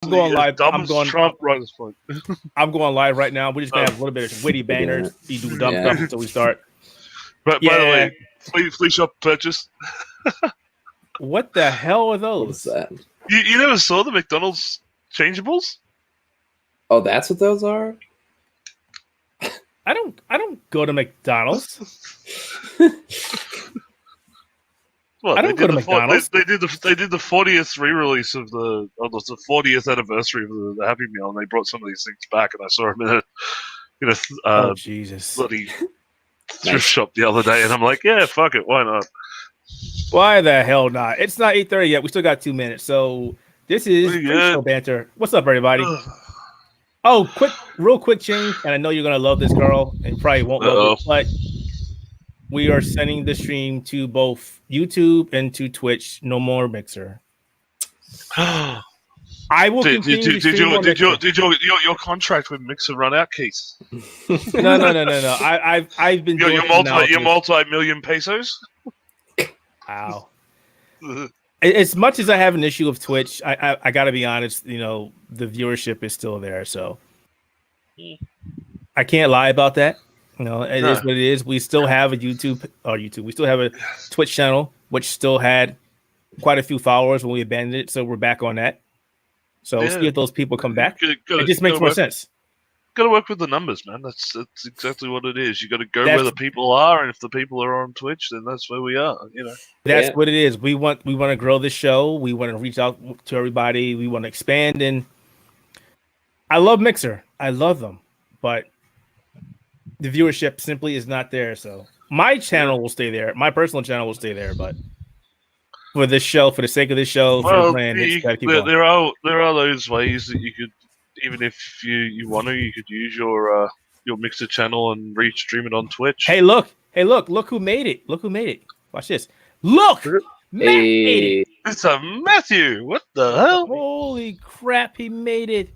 I'm going live. Trump right at this point. I'm going live right now. We're just gonna have a little bit of witty bangers. We do dumb stuff until we start. But by the way, flea shop purchase. What the hell are those? What's that? You never saw the McDonald's changeables? Oh, that's what those are? I don't go to McDonald's. Well, I don't go to McDonald's. They did the 40th re-release of the 40th anniversary of the Happy Meal, and they brought some of these things back. And I saw them in a Jesus, bloody thrift shop the other day, and I'm like, yeah, fuck it, why not? Why the hell not? It's not 8:30 yet. We still got 2 minutes. So this is show banter. What's up, everybody? Oh, real quick change, and I know you're gonna love this girl, and probably won't love it, but we are sending the stream to both YouTube and to Twitch. No more Mixer. I will continue. Did your contract with Mixer run out, Keith? No. I've been doing your multi-million pesos. Wow. As much as I have an issue with Twitch, I got to be honest. You know, the viewership is still there, so I can't lie about that. You know, it is what it is. We still have a YouTube. We still have a Twitch channel, which still had quite a few followers when we abandoned it. So we're back on that. So we'll see if those people come back. It just makes more sense. Got to work with the numbers, man. That's exactly what it is. You got to go where the people are, and if the people are on Twitch, then that's where we are. You know, that's what it is. We want to grow the show. We want to reach out to everybody. We want to expand. And I love Mixer. I love them, but the viewership simply is not there. So my channel will stay there. My personal channel will stay there, but for this show, for the sake of this show, for the plan, there are those ways that you could. Even if you want to, you could use your Mixer channel and stream it on Twitch. Hey, look who made it. Look who made it. Watch this. Look! Matt made it. It's a Matthew. What the hell? Holy crap, he made it.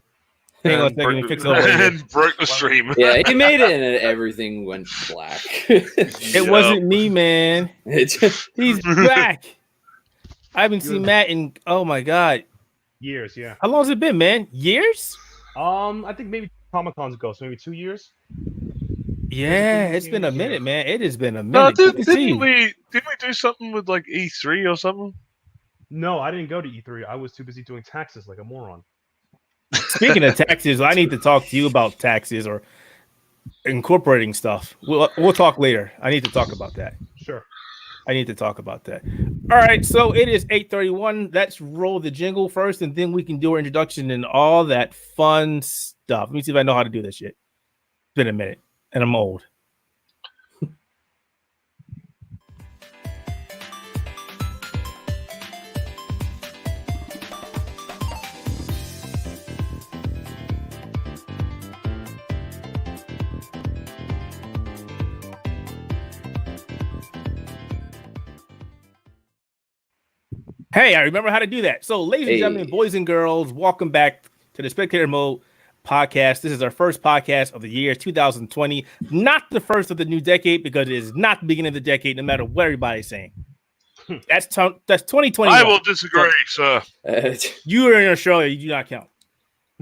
Hang on a second, fix it and broke the stream. Yeah, he made it and everything went black. It wasn't me, man. He's back. I haven't seen Matt in, oh my God. Years, yeah. How long has it been, man? Years? I think maybe Comic-Cons ago, so maybe 2 years. Yeah, it's been a minute, man. It has been a minute. No, didn't we do something with like E3 or something? No, I didn't go to E3. I was too busy doing taxes like a moron. Speaking of taxes, I need to talk to you about taxes or incorporating stuff. We'll talk later. I need to talk about that. Sure. I need to talk about that. All right, so it is 8:31. Let's roll the jingle first, and then we can do our introduction and all that fun stuff. Let me see if I know how to do this shit. It's been a minute, and I'm old. Hey, I remember how to do that. So, ladies and gentlemen, boys and girls, welcome back to the Spectator Mode Podcast. This is our first podcast of the year 2020. Not the first of the new decade, because it is not the beginning of the decade, no matter what everybody's saying. That's 2020. I will disagree, sir. You are in Australia. You do not count.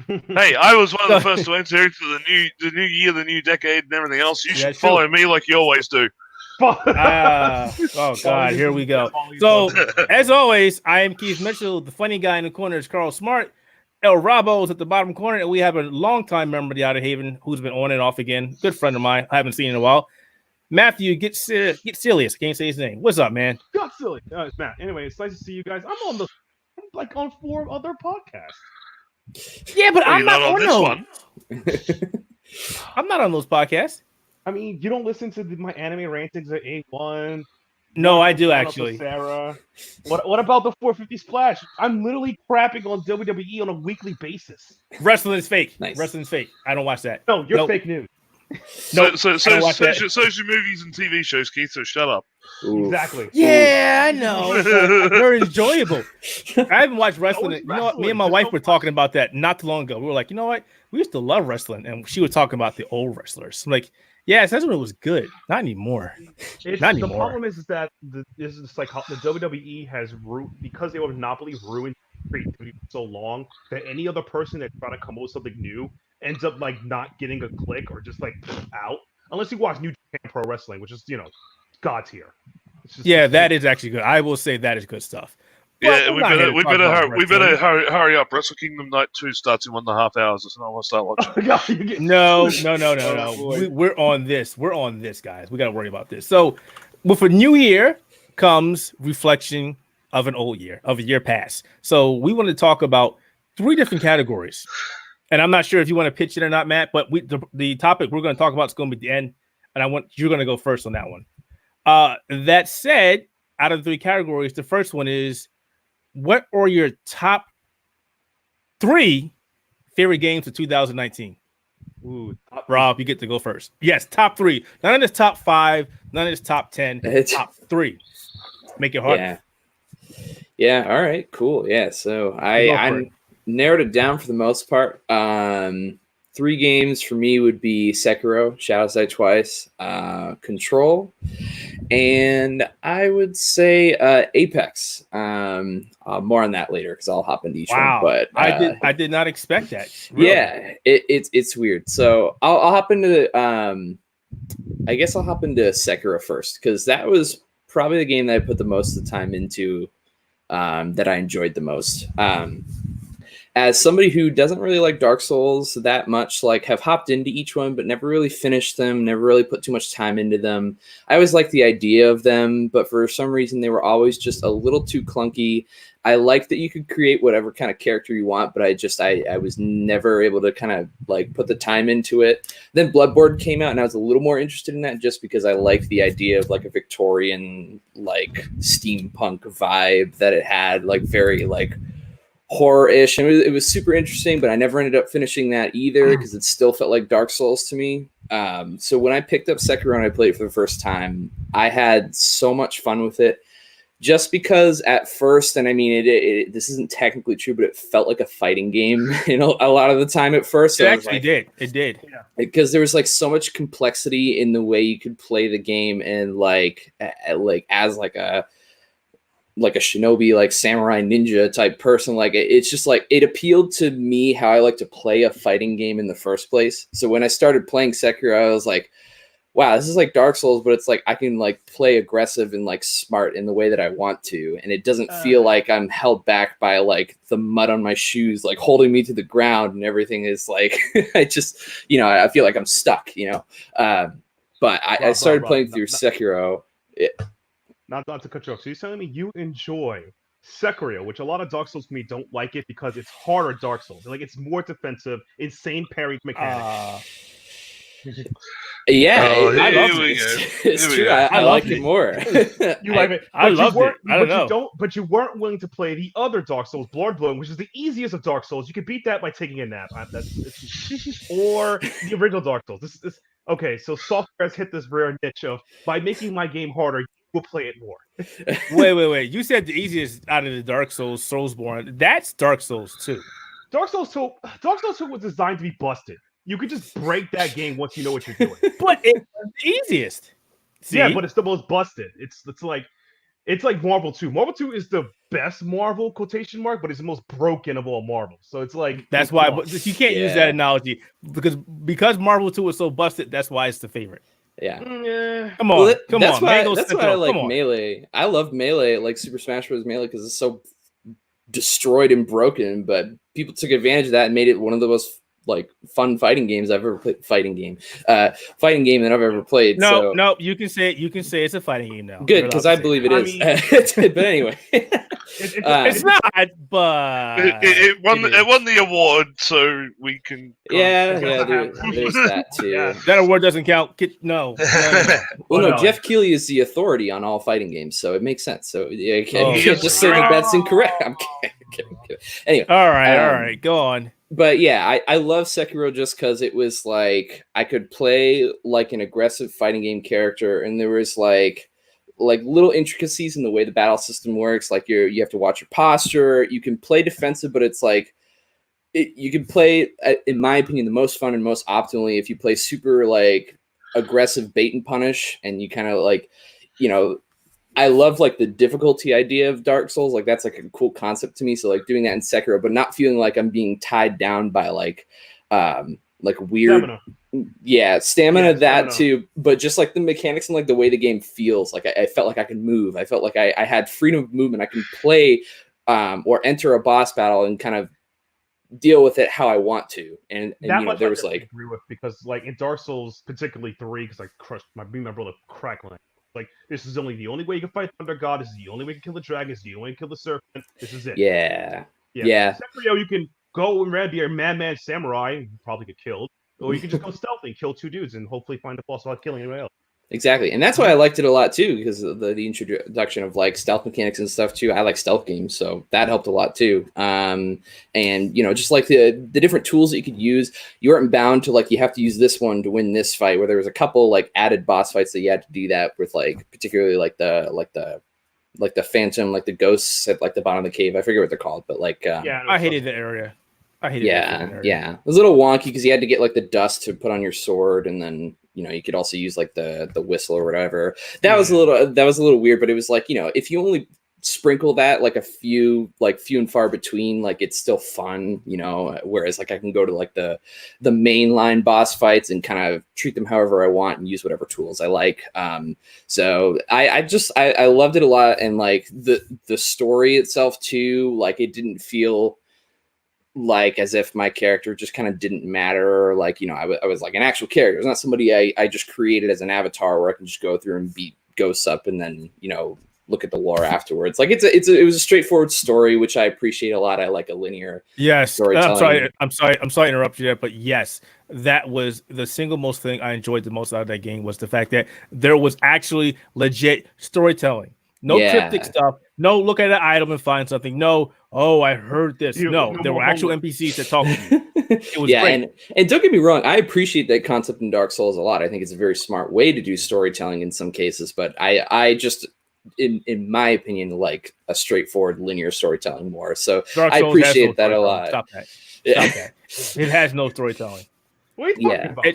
Hey, I was one of the first to enter into the new year, the new decade, and everything else. You should follow me like you always do. Oh God, here we go. So, as always, I am Keith Mitchell. The funny guy in the corner is Carl Smart. El Rabo is at the bottom corner, and we have a longtime member of the Outerhaven who's been on and off again. Good friend of mine. I haven't seen in a while. Matthew, get serious. I can't say his name. What's up, man? Got silly. It's Matt. Anyway, it's nice to see you guys. I'm on 4 other podcasts. Yeah, but I'm not on this one. I'm not on those podcasts. I mean, you don't listen to my anime rantings at A1. No, I do actually. Sarah. What about the 450 Splash? I'm literally crapping on WWE on a weekly basis. Wrestling is fake. Nice. Wrestling's fake. I don't watch that. No, you're fake news. So your movies and TV shows, Keith, so shut up. Oof. Exactly. Yeah, I know. Very enjoyable. I haven't watched wrestling. You know what? Me and my wife were talking about that not too long ago. We were like, you know what? We used to love wrestling. And she was talking about the old wrestlers. I'm like, yes, that's when it was good. Not anymore. Not anymore. The problem is that the WWE has because they were monopoly ruined creativity for so long that any other person that try to come up with something new ends up like not getting a click or just like out. Unless you watch New Japan Pro Wrestling, which is god tier. Yeah, that is actually good. I will say that is good stuff. Yeah, we better hurry up. Wrestle Kingdom Night 2 starts in 1.5 hours, so I want to start watching. No. We're on this. We're on this, guys. We got to worry about this. So, with a new year comes reflection of an old year, of a year past. So, we want to talk about 3 different categories. And I'm not sure if you want to pitch it or not, Matt, but the topic we're going to talk about is going to be the end. And you're going to go first on that one. That said, out of the 3 categories, the first one is, what are your top 3 favorite games of 2019? Ooh, Rob, you get to go first. Yes, top 3. None of this top 5, none of this top 10. Top 3. Make it hard. Yeah. All right. Cool. Yeah. So I narrowed it down for the most part. 3 games for me would be Sekiro, Shadows Die Twice, Control, and I would say Apex. More on that later because I'll hop into each one. But I did not expect that. Really. Yeah, it's weird. So I'll hop into I guess I'll hop into Sekiro first because that was probably the game that I put the most of the time into, that I enjoyed the most. As somebody who doesn't really like Dark Souls that much, like have hopped into each one, but never really finished them, never really put too much time into them. I always liked the idea of them, but for some reason they were always just a little too clunky. I liked that you could create whatever kind of character you want, but I was never able to kind of like put the time into it. Then Bloodborne came out and I was a little more interested in that just because I liked the idea of like a Victorian, like steampunk vibe that it had, like very like horror-ish, and it was super interesting, but I never ended up finishing that either because it still felt like Dark Souls to me. So when I picked up Sekiro and I played it for the first time, I had so much fun with it just because at first, and I mean, this isn't technically true, but it felt like a fighting game, a lot of the time at first. So It did. Yeah. Because there was like so much complexity in the way you could play the game and like as like a shinobi, like samurai ninja type person. Like it's just like it appealed to me how I like to play a fighting game in the first place. So when I started playing Sekiro, I was like, wow, this is like Dark Souls, but it's like I can like play aggressive and like smart in the way that I want to. And it doesn't feel like I'm held back by like the mud on my shoes, like holding me to the ground and everything is like, I just, I feel like I'm stuck, but I started playing through Sekiro. Not to cut you off. So you're telling me you enjoy Sekiro, which a lot of Dark Souls to me don't like it because it's harder Dark Souls. Like it's more defensive, insane parry mechanics. Yeah, I love it. It's true. I like it more. You like it. I love it. I don't know. But you weren't willing to play the other Dark Souls, Bloodborne, which is the easiest of Dark Souls. You can beat that by taking a nap. Or the original Dark Souls. Okay, so software has hit this rare niche of by making my game harder, we'll play it more. Wait. You said the easiest out of the Dark Souls, Soulsborne. That's Dark Souls 2. Dark Souls 2 was designed to be busted. You could just break that game once you know what you're doing. But it's the easiest. See? Yeah, but it's the most busted. It's like Marvel 2. Marvel 2 is the best Marvel quotation mark, but it's the most broken of all Marvels. So it's like that's why you can't use that analogy because Marvel 2 is so busted. That's why it's the favorite. Yeah. Come on. That's why I like Melee. I love Melee, like Super Smash Bros. Melee, because it's so destroyed and broken. But people took advantage of that and made it one of the most like fun fighting games I've ever played. Fighting game that I've ever played. No, you can say it's a fighting game now. Good, because I believe it is. But anyway, it's not. But it won the award, so we can. There's that too. Yeah. That award doesn't count. No. Well, no, Jeff Keighley is the authority on all fighting games, so it makes sense. So you can't just say that's incorrect. I'm kidding. Anyway, all right, go on. But yeah, I love Sekiro just because it was like I could play like an aggressive fighting game character, and there was like little intricacies in the way the battle system works. Like you have to watch your posture. You can play defensive, but it's like you can play, in my opinion, the most fun and most optimally if you play super like aggressive bait and punish, and you kind of like I love like the difficulty idea of Dark Souls. Like that's like a cool concept to me. So like doing that in Sekiro, but not feeling like I'm being tied down by like weird Stamina. Stamina, that stamina. too, but just like the mechanics and like the way the game feels. Like I felt like I could move. I felt like I had freedom of movement. I can play or enter a boss battle and kind of deal with it how I want to. And That you know, much there I was definitely like, agree with, because like in Dark Souls, particularly 3, because I crushed my brother crackling. Like, this is the only way you can fight Thunder God. This is the only way you can kill the dragon. This is the only way you can kill the serpent. This is it. yeah. Sekiro, you can go and be a madman samurai. You probably get killed, or you can just go stealthy and kill 2 dudes and hopefully find the boss without killing anybody else. Exactly. And that's why I liked it a lot too, because of the introduction of like stealth mechanics and stuff too. I like stealth games, so that helped a lot too. And you know, just like the different tools that you could use, you weren't bound to like you have to use this one to win this fight, where there was a couple like added boss fights that you had to do that with, like particularly like the phantom, like the ghosts at like the bottom of the cave. I forget what they're called, but like I hated the area. It was a little wonky because you had to get like the dust to put on your sword, and then you know you could also use like the whistle or whatever. That was a little weird, but it was like, you know, if you only sprinkle that like few and far between, like it's still fun, you know, whereas like I can go to like the mainline boss fights and kind of treat them however I want and use whatever tools I like. So I loved it a lot, and like the story itself too, like it didn't feel like as if my character just kind of didn't matter. Like, you know, I was like an actual character. It's not somebody I just created as an avatar where I can just go through and beat ghosts up and then, you know, look at the lore afterwards. Like it was a straightforward story, which I appreciate a lot. I like a linear storytelling. I'm sorry to interrupt you there, but yes, that was the single most thing I enjoyed the most out of that game, was the fact that there was actually legit storytelling. No cryptic stuff. No, look at an item and find something. No, oh, I heard this. No, there were actual NPCs that talked to you. It was great. And don't get me wrong, I appreciate that concept in Dark Souls a lot. I think it's a very smart way to do storytelling in some cases, but I just, in my opinion, like a straightforward linear storytelling more. So I appreciate that a lot. Stop that. It has no storytelling. What are you talking about?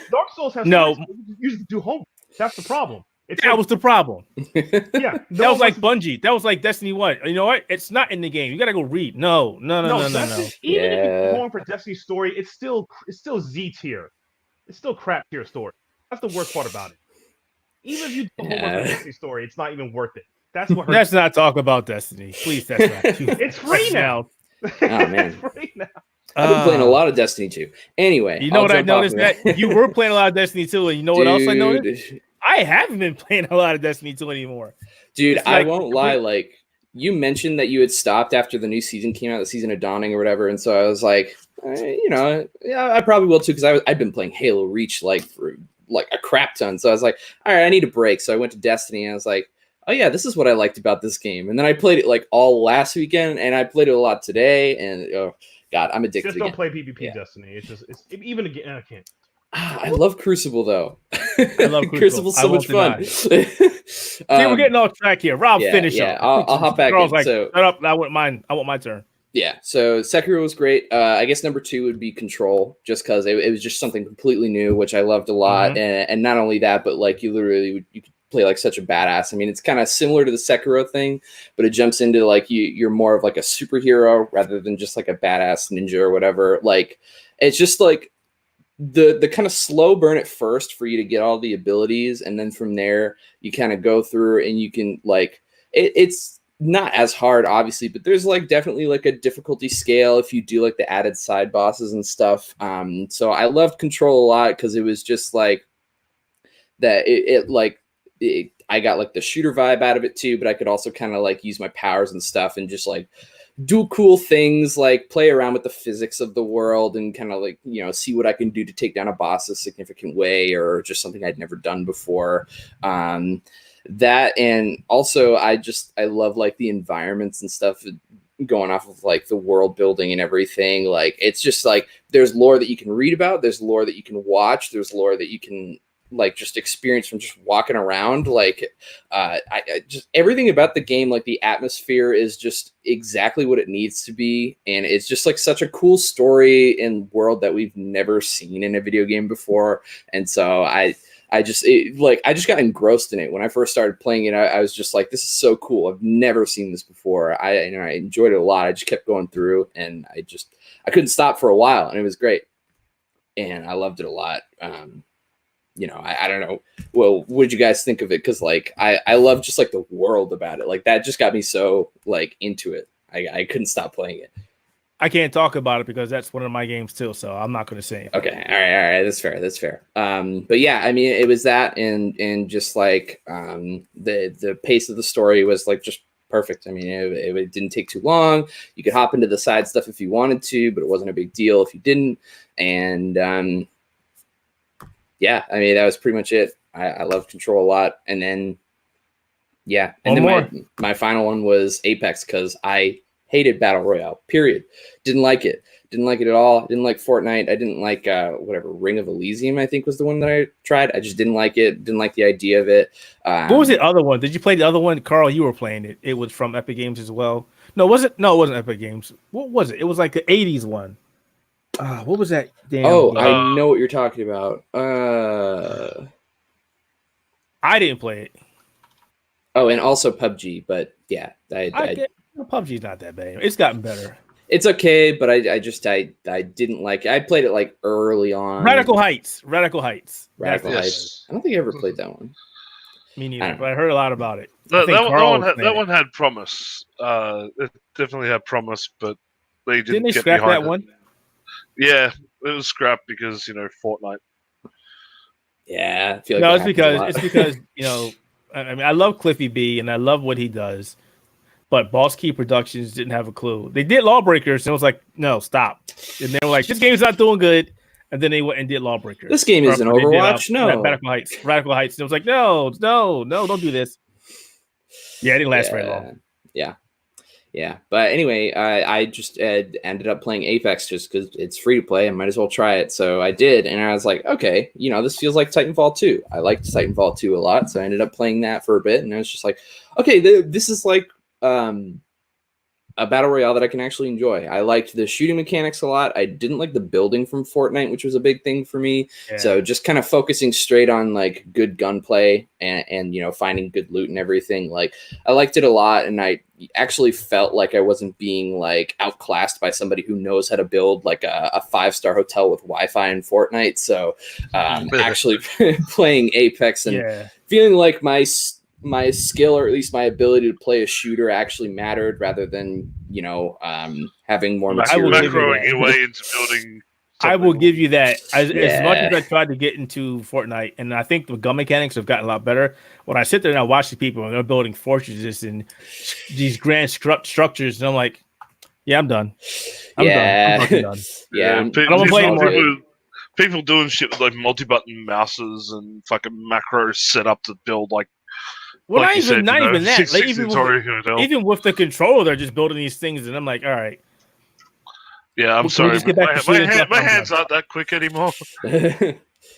Dark Souls has you just do homework. That's the problem. That was the problem. Yeah, that was like Bungie. That was like Destiny 1. You know what? It's not in the game. You gotta go read. No. Even if you're going for Destiny story, it's still Z tier. It's still crap tier story. That's the worst part about it. Even if you do homework for Destiny story, it's not even worth it. That's what hurts. Let's not talk about Destiny, please. That's not. It's free now. Oh man, it's free now. I've been playing a lot of Destiny 2. Anyway, you know what I noticed? That you were playing a lot of Destiny 2, and you know what else I noticed? I haven't been playing a lot of Destiny 2 anymore. Dude, I won't lie. Like, you mentioned that you had stopped after the new season came out, the season of Dawning or whatever. And so I was like, you know, yeah, I probably will too. Because I've been playing Halo Reach like for like a crap ton. So I was like, all right, I need a break. So I went to Destiny and I was like, oh yeah, this is what I liked about this game. And then I played it like all last weekend, and I played it a lot today. And oh God, I'm addicted. Just don't play PvP Destiny. It's even again, I can't. I love Crucible though. I love Crucible. Crucible's so much fun. See, we're getting off track here. Rob, finish up. I'll hop back in. Like, so, shut up. I want my turn. Yeah. So Sekiro was great. I guess number 2 would be Control, just because it was just something completely new, which I loved a lot. And not only that, but like you could play like such a badass. I mean, it's kind of similar to the Sekiro thing, but it jumps into like you're more of like a superhero rather than just like a badass ninja or whatever. Like it's just like the kind of slow burn at first for you to get all the abilities, and then from there you kind of go through and you can like it's not as hard obviously, but there's like definitely like a difficulty scale if you do like the added side bosses and stuff. So I loved Control a lot because it was just like that I got like the shooter vibe out of it too, but I could also kind of like use my powers and stuff and just like do cool things, like play around with the physics of the world and kind of like, you know, see what I can do to take down a boss a significant way or just something I'd never done before. That, and also I love like the environments and stuff going off of like the world building and everything. Like it's just like there's lore that you can read about, there's lore that you can watch, there's lore that you can like just experience from just walking around. Like I just everything about the game, like the atmosphere is just exactly what it needs to be, and it's just like such a cool story and world that we've never seen in a video game before. And so I I just got engrossed in it when I first started playing it. I was just like, this is so cool. I've never seen this before. I enjoyed it a lot. I just kept going through, and I couldn't stop for a while, and it was great, and I loved it a lot. I don't know. Well, what did you guys think of it? Because like I love just like the world about it. Like that just got me so like into it. I couldn't stop playing it. I can't talk about it because that's one of my games too, so I'm not going to say anything. Okay, all right, that's fair. But yeah, I mean, it was that, and just like the pace of the story was like just perfect. I mean, it didn't take too long. You could hop into the side stuff if you wanted to, but it wasn't a big deal if you didn't. And yeah, I mean, that was pretty much it. I love Control a lot, and then yeah, and then my final one was Apex because I hated Battle Royale, period. Didn't like it at all. Didn't like Fortnite. I didn't like whatever Ring of Elysium, I think was the one that I tried. I just didn't like it. Didn't like the idea of it. What was the other one? Did you play the other one? Carl, you were playing it. It was from Epic Games as well. No, was it? No, it wasn't Epic Games. What was it? It was like the 80s one. What was that? Damn. I know what you're talking about. I didn't play it. Oh, and also PUBG, but yeah. PUBG's not that bad. It's gotten better. It's okay, but I didn't like it. I played it like early on. Radical Heights. I don't think I ever played that one. Me neither, but I heard a lot about it. That one had promise. It definitely had promise, but they didn't get scrap behind that one? Yeah, it was scrapped because Fortnite. Yeah, I feel like it's because I mean, I love Cliffy B and I love what he does, but Boss Key Productions didn't have a clue. They did Lawbreakers, and it was like, no, stop. And they were like, this game's not doing good. And then they went and did Lawbreakers. This game isn't Overwatch. No, Radical Heights. And it was like, no, don't do this. Yeah, it didn't last very long. Yeah. But anyway, I just ended up playing Apex just because it's free to play. I might as well try it. So I did. And I was like, okay, this feels like Titanfall 2. I liked Titanfall 2 a lot. So I ended up playing that for a bit. And I was just like, okay, this is like a battle royale that I can actually enjoy. I liked the shooting mechanics a lot. I didn't like the building from Fortnite, which was a big thing for me. Yeah. So just kind of focusing straight on like good gunplay and finding good loot and everything. Like I liked it a lot, and I actually felt like I wasn't being like outclassed by somebody who knows how to build like a 5-star hotel with Wi-Fi in Fortnite. So actually playing Apex and feeling like my skill, or at least my ability to play a shooter, actually mattered rather than having more material. Macroing your way into building. I will give you that. As much as I tried to get into Fortnite, and I think the gun mechanics have gotten a lot better. When I sit there and I watch the people and they're building fortresses and these grand structures, and I'm like, yeah, I'm done. I'm done. Yeah, I don't want to play anymore. People doing shit with like multi-button mouses and fucking macros set up to build like. Well, not even that. Like, even with the controller, they're just building these things, and I'm like, all right. Yeah, I'm sorry. My hands aren't that quick anymore.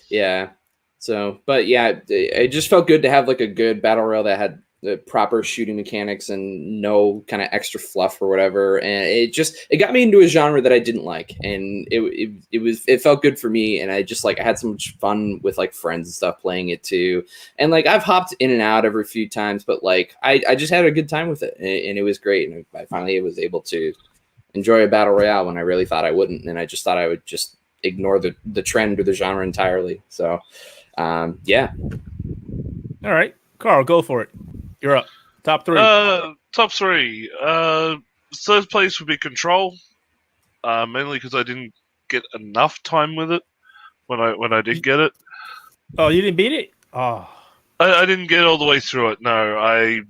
Yeah. So, but yeah, it just felt good to have like a good battle royale that had the proper shooting mechanics and no kind of extra fluff or whatever. And it got me into a genre that I didn't like, and it felt good for me. And I had so much fun with like friends and stuff playing it too. And like I've hopped in and out every few times, but like I just had a good time with it, and it was great. And I finally was able to enjoy a battle royale when I really thought I wouldn't, and I just thought I would just ignore the trend or the genre entirely. So, yeah. All right, Carl, go for it. You're up. Top 3. Top 3. Third place would be Control, mainly because I didn't get enough time with it when I did get it. Oh, you didn't beat it? Oh, I didn't get all the way through it. No, I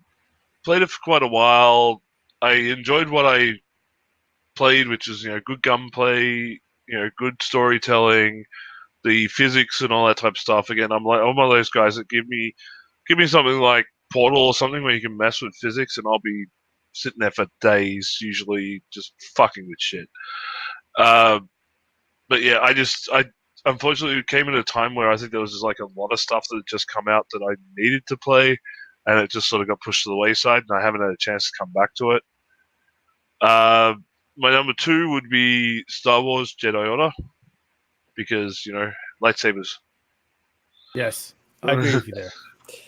played it for quite a while. I enjoyed what I played, which is good gunplay, good storytelling, the physics and all that type of stuff. Again, I'm one of those guys that give me something like Portal or something where you can mess with physics, and I'll be sitting there for days, usually just fucking with shit. But yeah, I unfortunately came at a time where I think there was just like a lot of stuff that had just come out that I needed to play, and it just sort of got pushed to the wayside, and I haven't had a chance to come back to it. My number 2 would be Star Wars Jedi Order, because lightsabers. Yes. I agree with you there.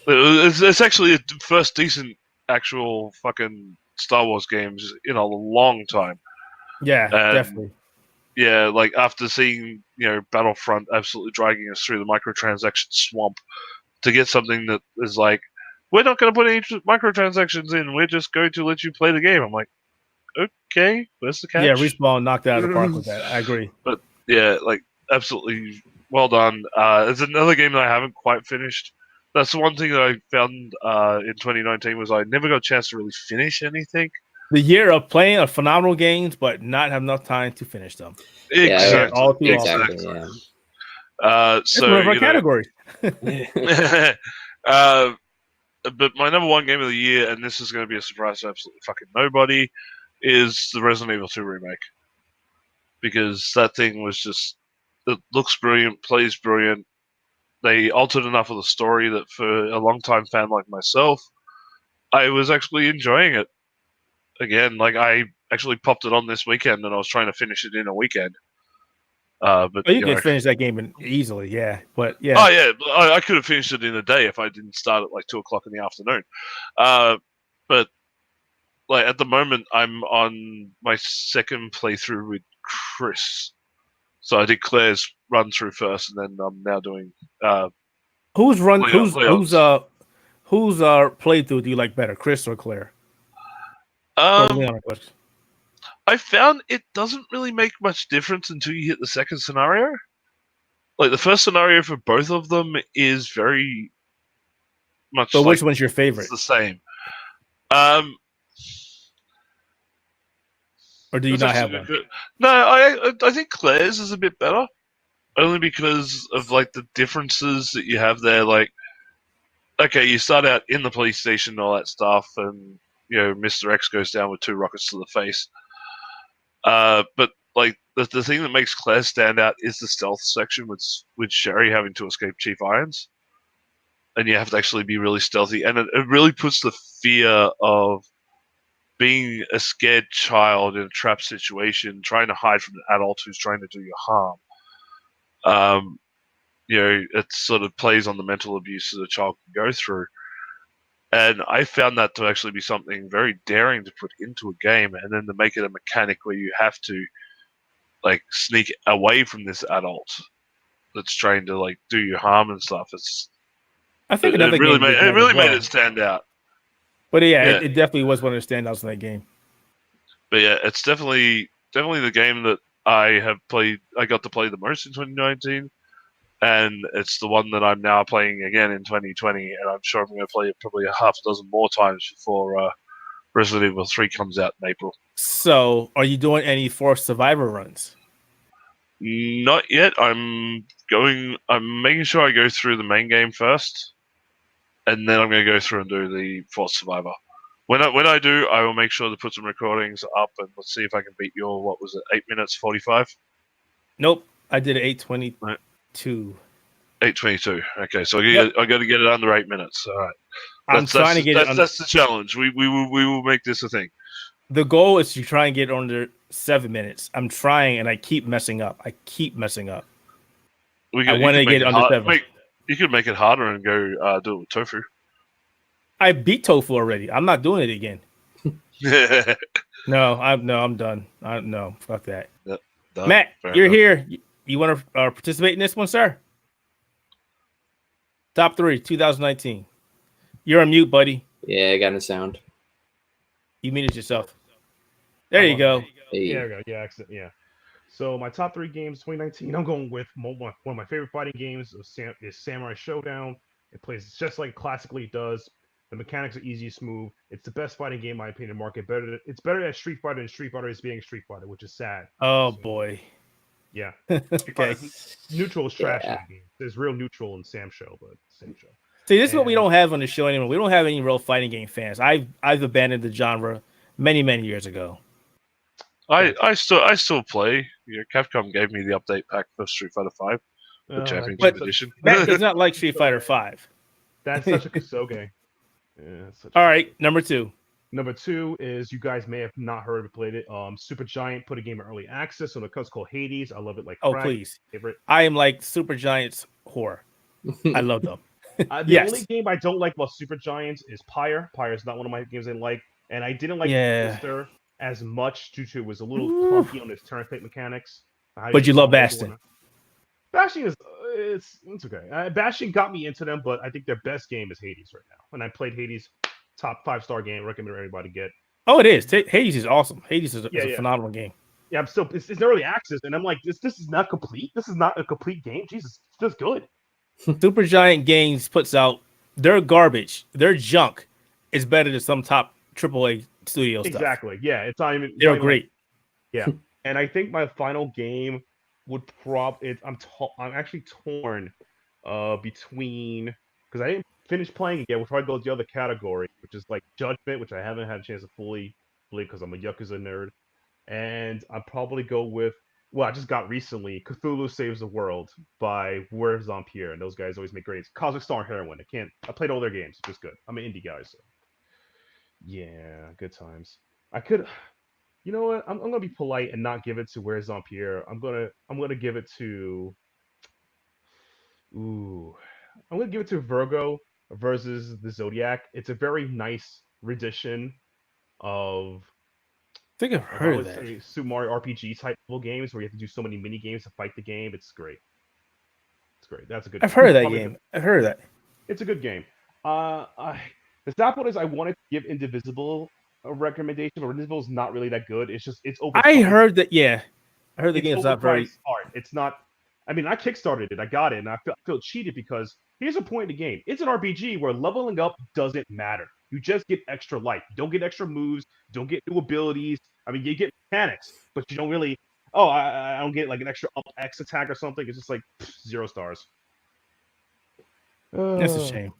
It's actually the first decent actual fucking Star Wars games in a long time. Yeah, And, definitely. Yeah, like after seeing Battlefront absolutely dragging us through the microtransaction swamp to get something that is like, we're not going to put any microtransactions in. We're just going to let you play the game. I'm like, okay, where's the catch? Yeah, Respawn knocked it out of the park with that. I agree. But yeah, like absolutely well done. It's another game that I haven't quite finished. That's the one thing that I found in 2019 was I never got a chance to really finish anything. The year of playing a phenomenal games, but not have enough time to finish them. Exactly. all too Exactly. Yeah. It's one of our categories. But my number one game of the year, and this is going to be a surprise to absolutely fucking nobody, is the Resident Evil 2 remake. Because that thing was just, it looks brilliant, plays brilliant. They altered enough of the story that for a long-time fan like myself, I was actually enjoying it. Again, like I actually popped it on this weekend, and I was trying to finish it in a weekend. But you could finish that game easily, yeah. But yeah. Oh yeah, I could have finished it in a day if I didn't start at like 2:00 in the afternoon. But like at the moment, I'm on my second playthrough with Chris. So I did Claire's run through first, and then I'm now doing. Whose playthrough do you like better, Chris or Claire? I found it doesn't really make much difference until you hit the second scenario. Like the first scenario for both of them is very much. So which one's your favorite? It's the same. Or do you not have one? No, I think Claire's is a bit better, only because of like the differences that you have there. Like, okay, you start out in the police station and all that stuff, and Mr. X goes down with 2 rockets to the face. But like the thing that makes Claire stand out is the stealth section with Sherry having to escape Chief Irons, and you have to actually be really stealthy, and it really puts the fear of being a scared child in a trap situation, trying to hide from an adult who's trying to do you harm. It sort of plays on the mental abuse that a child can go through. And I found that to actually be something very daring to put into a game, and then to make it a mechanic where you have to like sneak away from this adult that's trying to like do you harm and stuff. I think it really made it stand out. But yeah, it definitely was one of the standouts in that game. But yeah, it's definitely the game that I have played. I got to play the most in 2019. And it's the one that I'm now playing again in 2020, and I'm sure I'm going to play it probably a half dozen more times before Resident Evil 3 comes out in April. So, are you doing any Forced Survivor runs? Not yet. I'm making sure I go through the main game first, and then I'm going to go through and do the Forced Survivor. When I do, I will make sure to put some recordings up, and let's see if I can beat your, what was it, 8 minutes 45? Nope, I did 8:22. Right. 8:22. Okay, so I got to get it under 8 minutes. All right. I'm trying to get it. That's the challenge. We will make this a thing. The goal is to try and get under 7 minutes. I'm trying, and I keep messing up. I want to get it under 7. You could make it harder and go do it with Tofu. I beat Tofu already. I'm not doing it again. No, I'm done. No, fuck that. Yep, Matt, you're here. You want to participate in this one, sir? Top 3, 2019. You're on mute, buddy. Yeah, I got no sound. You muted yourself. There you go. Hey. Yeah, there we go. Yeah, accident. Yeah. So my top 3 games 2019. I'm going with one of my favorite fighting games is Samurai Showdown. It plays just like classically it does. The mechanics are easy, smooth. It's the best fighting game, in my opinion, market. It's better at Street Fighter than Street Fighter is being Street Fighter, which is sad. Oh boy. Yeah. Okay. Neutral is trash in the game. There's real neutral in Sam Show, but same show. See, this is what we don't have on the show anymore. We don't have any real fighting game fans. I've abandoned the genre many years ago. I still play. Capcom gave me the update pack for Street Fighter 5, the Championship Edition. Matt does not like Street Fighter 5. That's such a Kusoge. Yeah, all right, number 2. Number 2 is, you guys may have not heard of it, played it. Supergiant put a game in early access on the coast called Hades. I love it like crack. Oh, please. I am like Supergiant's whore. I love them. The only game I don't like about Supergiant is Pyre. Pyre is not one of my games I like, and I didn't like Twister as much due to it was a little clunky on its turn-based mechanics. But you love Bastion. Bastion is it's okay. Bastion got me into them, but I think their best game is Hades right now. And I played Hades, top 5-star game. Recommend everybody get. Oh, it is. Hades is awesome. Hades is a phenomenal game. Yeah, I'm still it's early access, and I'm like, this is not complete. This is not a complete game. Jesus, it's just good. Supergiant Games puts out their garbage, their junk is better than some top AAA studio stuff. Exactly. Yeah, it's not even. They're great. Yeah, and I think my final game would I'm actually torn between because I didn't finish playing it yet. We'll probably go to the other category, which is like Judgment, which I haven't had a chance to fully play because I'm a Yakuza nerd, and I'll probably go with. Well, I just got recently Cthulhu Saves the World by Where's Zampierre, and those guys always make great. Cosmic Star and Heroine. I played all their games. It's just good. I'm an indie guy, so yeah, good times. I could, you know what? I'm gonna be polite and not give it to Where's Zampierre. I'm gonna give it to. I'm gonna give it to Virgo versus the Zodiac. It's a very nice rendition of. I think I've heard of that. Super Mario RPG type level games where you have to do so many mini games to fight the game. It's great. It's great. That's a good. I've heard of that game. I've heard of that. It's a good game. The sad part is I wanted to give Indivisible a recommendation, but Indivisible is not really that good. It's overpriced. I heard that. Yeah, I heard the game's not very. It's not. I mean, I kickstarted it. I got it, and I feel cheated because here's a point in the game. It's an RPG where leveling up doesn't matter. You just get extra life. You don't get extra moves. Don't get new abilities. I mean, you get mechanics, but you don't really. Oh, I don't get like an extra up X attack or something. It's just like 0 stars. That's a shame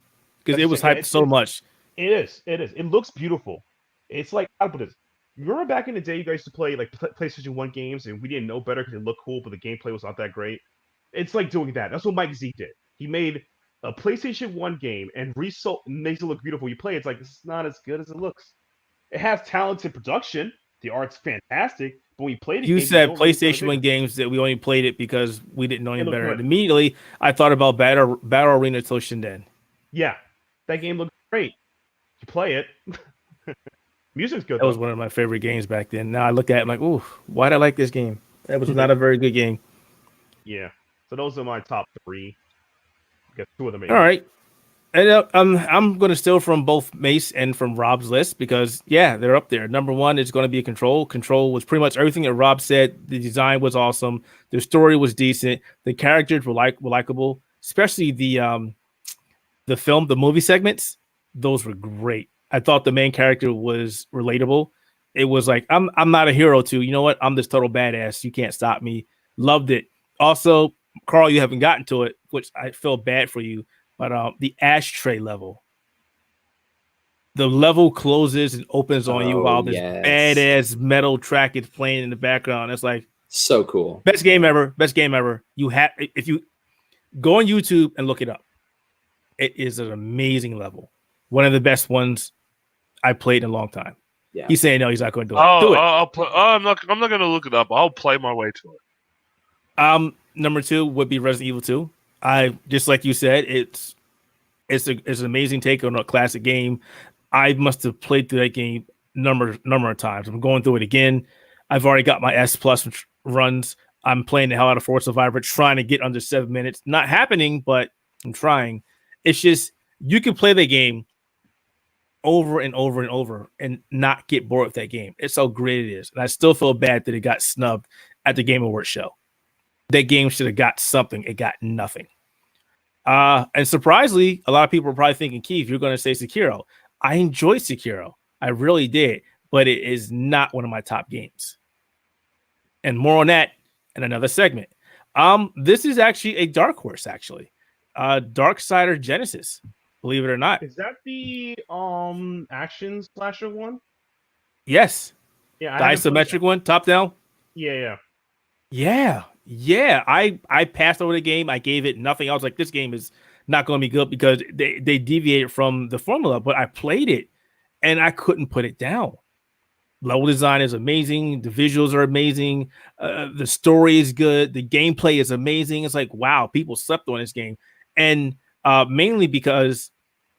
because it was hyped so much. It is. It looks beautiful. It's like how to put this. Remember back in the day, you guys used to play like PlayStation 1 games, and we didn't know better because it looked cool, but the gameplay was not that great. It's like doing that. That's what Mike Z did. He made a PlayStation 1 game and makes it look beautiful. You play, it's like, it's not as good as it looks. It has talented production. The art's fantastic. But when you play the game, you said PlayStation 1 games that we only played it because we didn't know any better. And immediately, I thought about Battle Arena Toshinden. Yeah, that game looks great. You play it. Music's good. That was one of my favorite games back then. Now I look at it, I'm like, ooh, why'd I like this game? That was not a very good game. Yeah. So those are my top 3. I guess 2 of them. All right. And I'm going to steal from both Mace and from Rob's list because, yeah, they're up there. Number 1 is going to be Control. Control was pretty much everything that Rob said. The design was awesome. The story was decent. The characters were likable, especially the movie segments. Those were great. I thought the main character was relatable. It was like, I'm not a hero too. You know what? I'm this total badass. You can't stop me. Loved it. Also, Carl, you haven't gotten to it, which I feel bad for you. But the ashtray level, the level closes and opens on you while this badass metal track is playing in the background. It's like so cool. Best game ever. Best game ever. You have if you go on YouTube and look it up. It is an amazing level. One of the best ones I played in a long time. Yeah. He's saying no, he's not going to do it. Do it. I'm not going to look it up. I'll play my way to it. Number 2 would be Resident Evil 2. I just like you said, it's an amazing take on a classic game. I must have played through that game number of times. I'm going through it again. I've already got my S+ runs. I'm playing the hell out of Forza Survivor, trying to get under 7 minutes. Not happening, but I'm trying. It's just you can play the game over and over and over and not get bored with that game. It's how great it is. And I still feel bad that it got snubbed at the Game Awards show. That game should have got something. It got nothing. And surprisingly, a lot of people are probably thinking, Keith, you're going to say Sekiro. I enjoyed Sekiro. I really did. But it is not one of my top games. And more on that in another segment. This is actually a dark horse, actually. Darksiders Genesis, believe it or not. Is that the action slasher one? Yes. Yeah. The isometric one, top down? Yeah. Yeah, I passed over the game. I gave it nothing. I was like, this game is not going to be good because they deviated from the formula. But I played it, and I couldn't put it down. Level design is amazing. The visuals are amazing. The story is good. The gameplay is amazing. It's like, wow, people slept on this game. And mainly because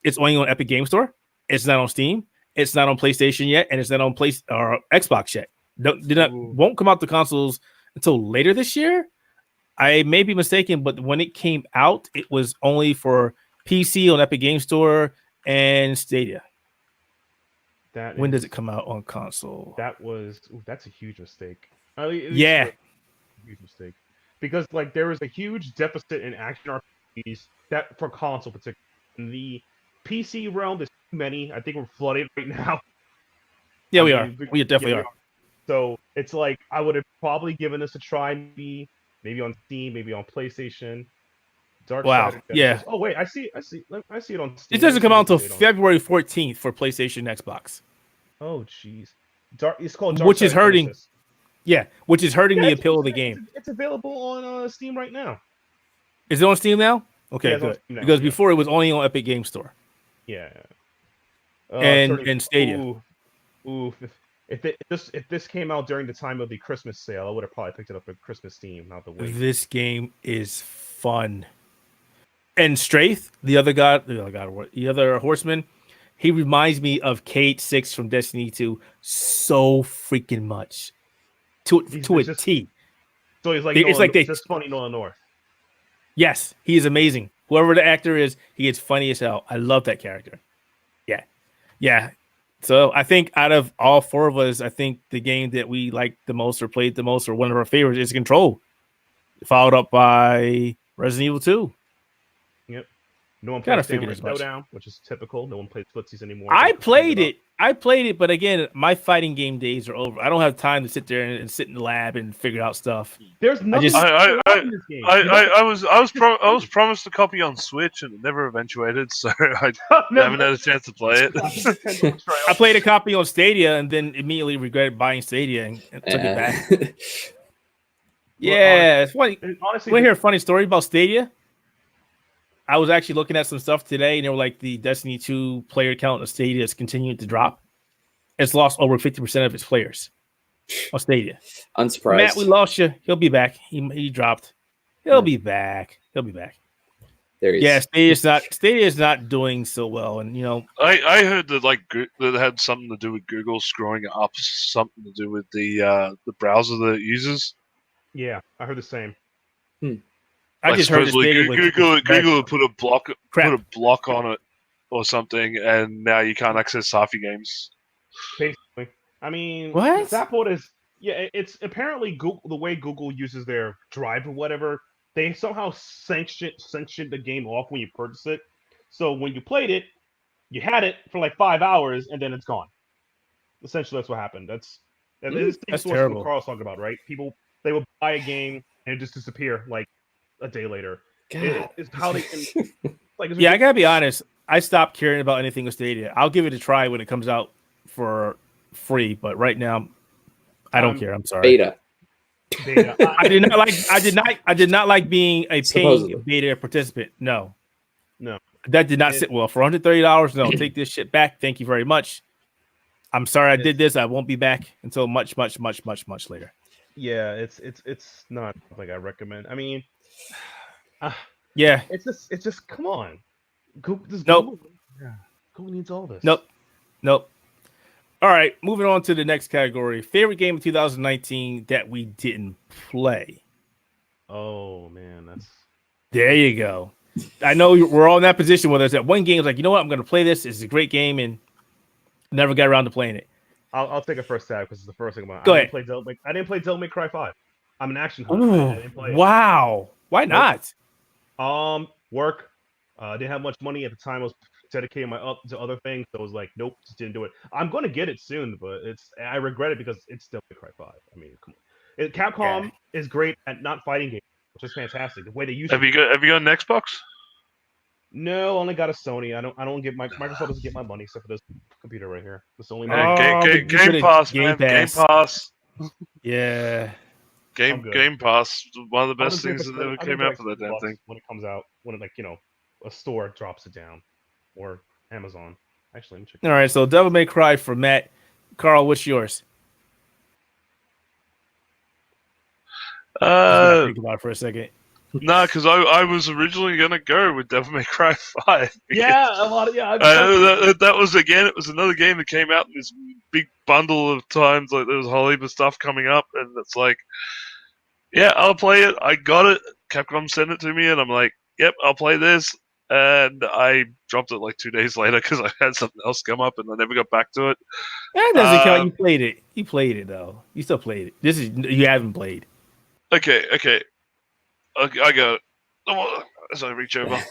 it's only on Epic Game Store. It's not on Steam. It's not on PlayStation yet, and it's not on Xbox yet. Won't come out to consoles until later this year. I may be mistaken, but when it came out, it was only for PC on Epic Game Store and Stadia. When does it come out on console? That's a huge mistake. Yeah, huge mistake, because like there was a huge deficit in action RPGs that for console particularly. In the PC realm, there's too many. I think we're flooded right now. Yeah, we are. We definitely are. So it's like I would have probably given this a try, maybe on Steam, maybe on PlayStation. Darksiders. Yeah. Oh wait, I see it on Steam. It doesn't come out until February 14th for PlayStation and Xbox. Oh jeez. It's called which is hurting. Genesis. Yeah, which is hurting the appeal of the game. It's available on Steam right now. Is it on Steam now? Okay, yeah, good. Because before it was only on Epic Game Store. Yeah. And Stadia. If this came out during the time of the Christmas sale, I would have probably picked it up at Christmas Steam, not the wait. This game is fun. And Straith, the other horseman, he reminds me of Cade 6 from Destiny 2 so freaking much. To a T. So he's like, just funny Nolan North. Yes, he is amazing. Whoever the actor is, he is funny as hell. I love that character. Yeah. So I think out of all four of us, I think the game that we liked the most or played the most or one of our favorites is Control, followed up by Resident Evil 2. Yep. No one plays Samurai Showdown, which is typical. No one plays footsies anymore. I played it, but again, my fighting game days are over. I don't have time to sit there and sit in the lab and figure out stuff. There's nothing in this game. I was promised a copy on Switch and it never eventuated, so I haven't had a chance to play it. I played a copy on Stadia and then immediately regretted buying Stadia and took it back. Yeah, it's funny. Honestly, want to hear a funny story about Stadia? I was actually looking at some stuff today, and they were like, the Destiny 2 player count of Stadia is continuing to drop. It's lost over 50% of its players on Stadia. Unsurprised. Matt, we lost you. He'll be back. He dropped. He'll be back. There he is. Yeah, Stadia is not doing so well, and I heard that that had something to do with Google screwing it up, something to do with the browser that it uses. Yeah, I heard the same. I just heard Google put a block on it or something, and now you can't access half your games. Basically, I mean, what? That part is it's apparently Google, the way Google uses their Drive or whatever. They somehow sanctioned the game off when you purchase it. So when you played it, you had it for like 5 hours, and then it's gone. Essentially, that's what happened. That's terrible. What Carl's talking about, right? People, they will buy a game and it just disappear like a day later. It's how they can. I gotta be honest. I stopped caring about anything with Stadia. I'll give it a try when it comes out for free, but right now, I don't care. I'm sorry. Beta. I did not like being a paying beta participant. No, that did not sit well for $130. No, take this shit back. Thank you very much. I'm sorry I did this. I won't be back until much later. Yeah, it's not like I recommend. I mean, it's just come on. Google needs all this. Nope. All right, moving on to the next category. Favorite game of 2019 that we didn't play. Oh man, there you go. I know we're all in that position where there's that one game is like, you know what, I'm going to play this. It's a great game, and never got around to playing it. I'll take a first stab because it's the first thing about. Go ahead. I didn't play Devil May Cry 5. I'm an action hunter. Wow. Why not? Work. I didn't have much money at the time. I was dedicating to other things. So I was like, nope, just didn't do it. I'm going to get it soon, but I regret it because it's Devil May Cry 5. I mean, come on. Capcom is great at not fighting games, which is fantastic. The way they use. Have you got an Xbox? No, only got a Sony. I don't get Microsoft doesn't get my money except for this computer right here. It's only Game Pass, man. Game Pass. Yeah. Game Pass, one of the best things that ever came out for that damn thing. When it comes out, when a store drops it down, or Amazon. Actually, let me check. All right, so Devil May Cry for Matt. Carl, what's yours? Think about it for a second. No, because I was originally gonna go with Devil May Cry 5. Yeah, a lot of That was again. It was another game that came out in this big bundle of times. Like there was a whole heap of stuff coming up, and it's like, yeah, I'll play it. I got it. Capcom sent it to me, and I'm like, yep, I'll play this. And I dropped it like 2 days later because I had something else come up, and I never got back to it. That doesn't count. You played it. You played it though. You still played it. You haven't played. Okay. I got it. As I reach over. I'm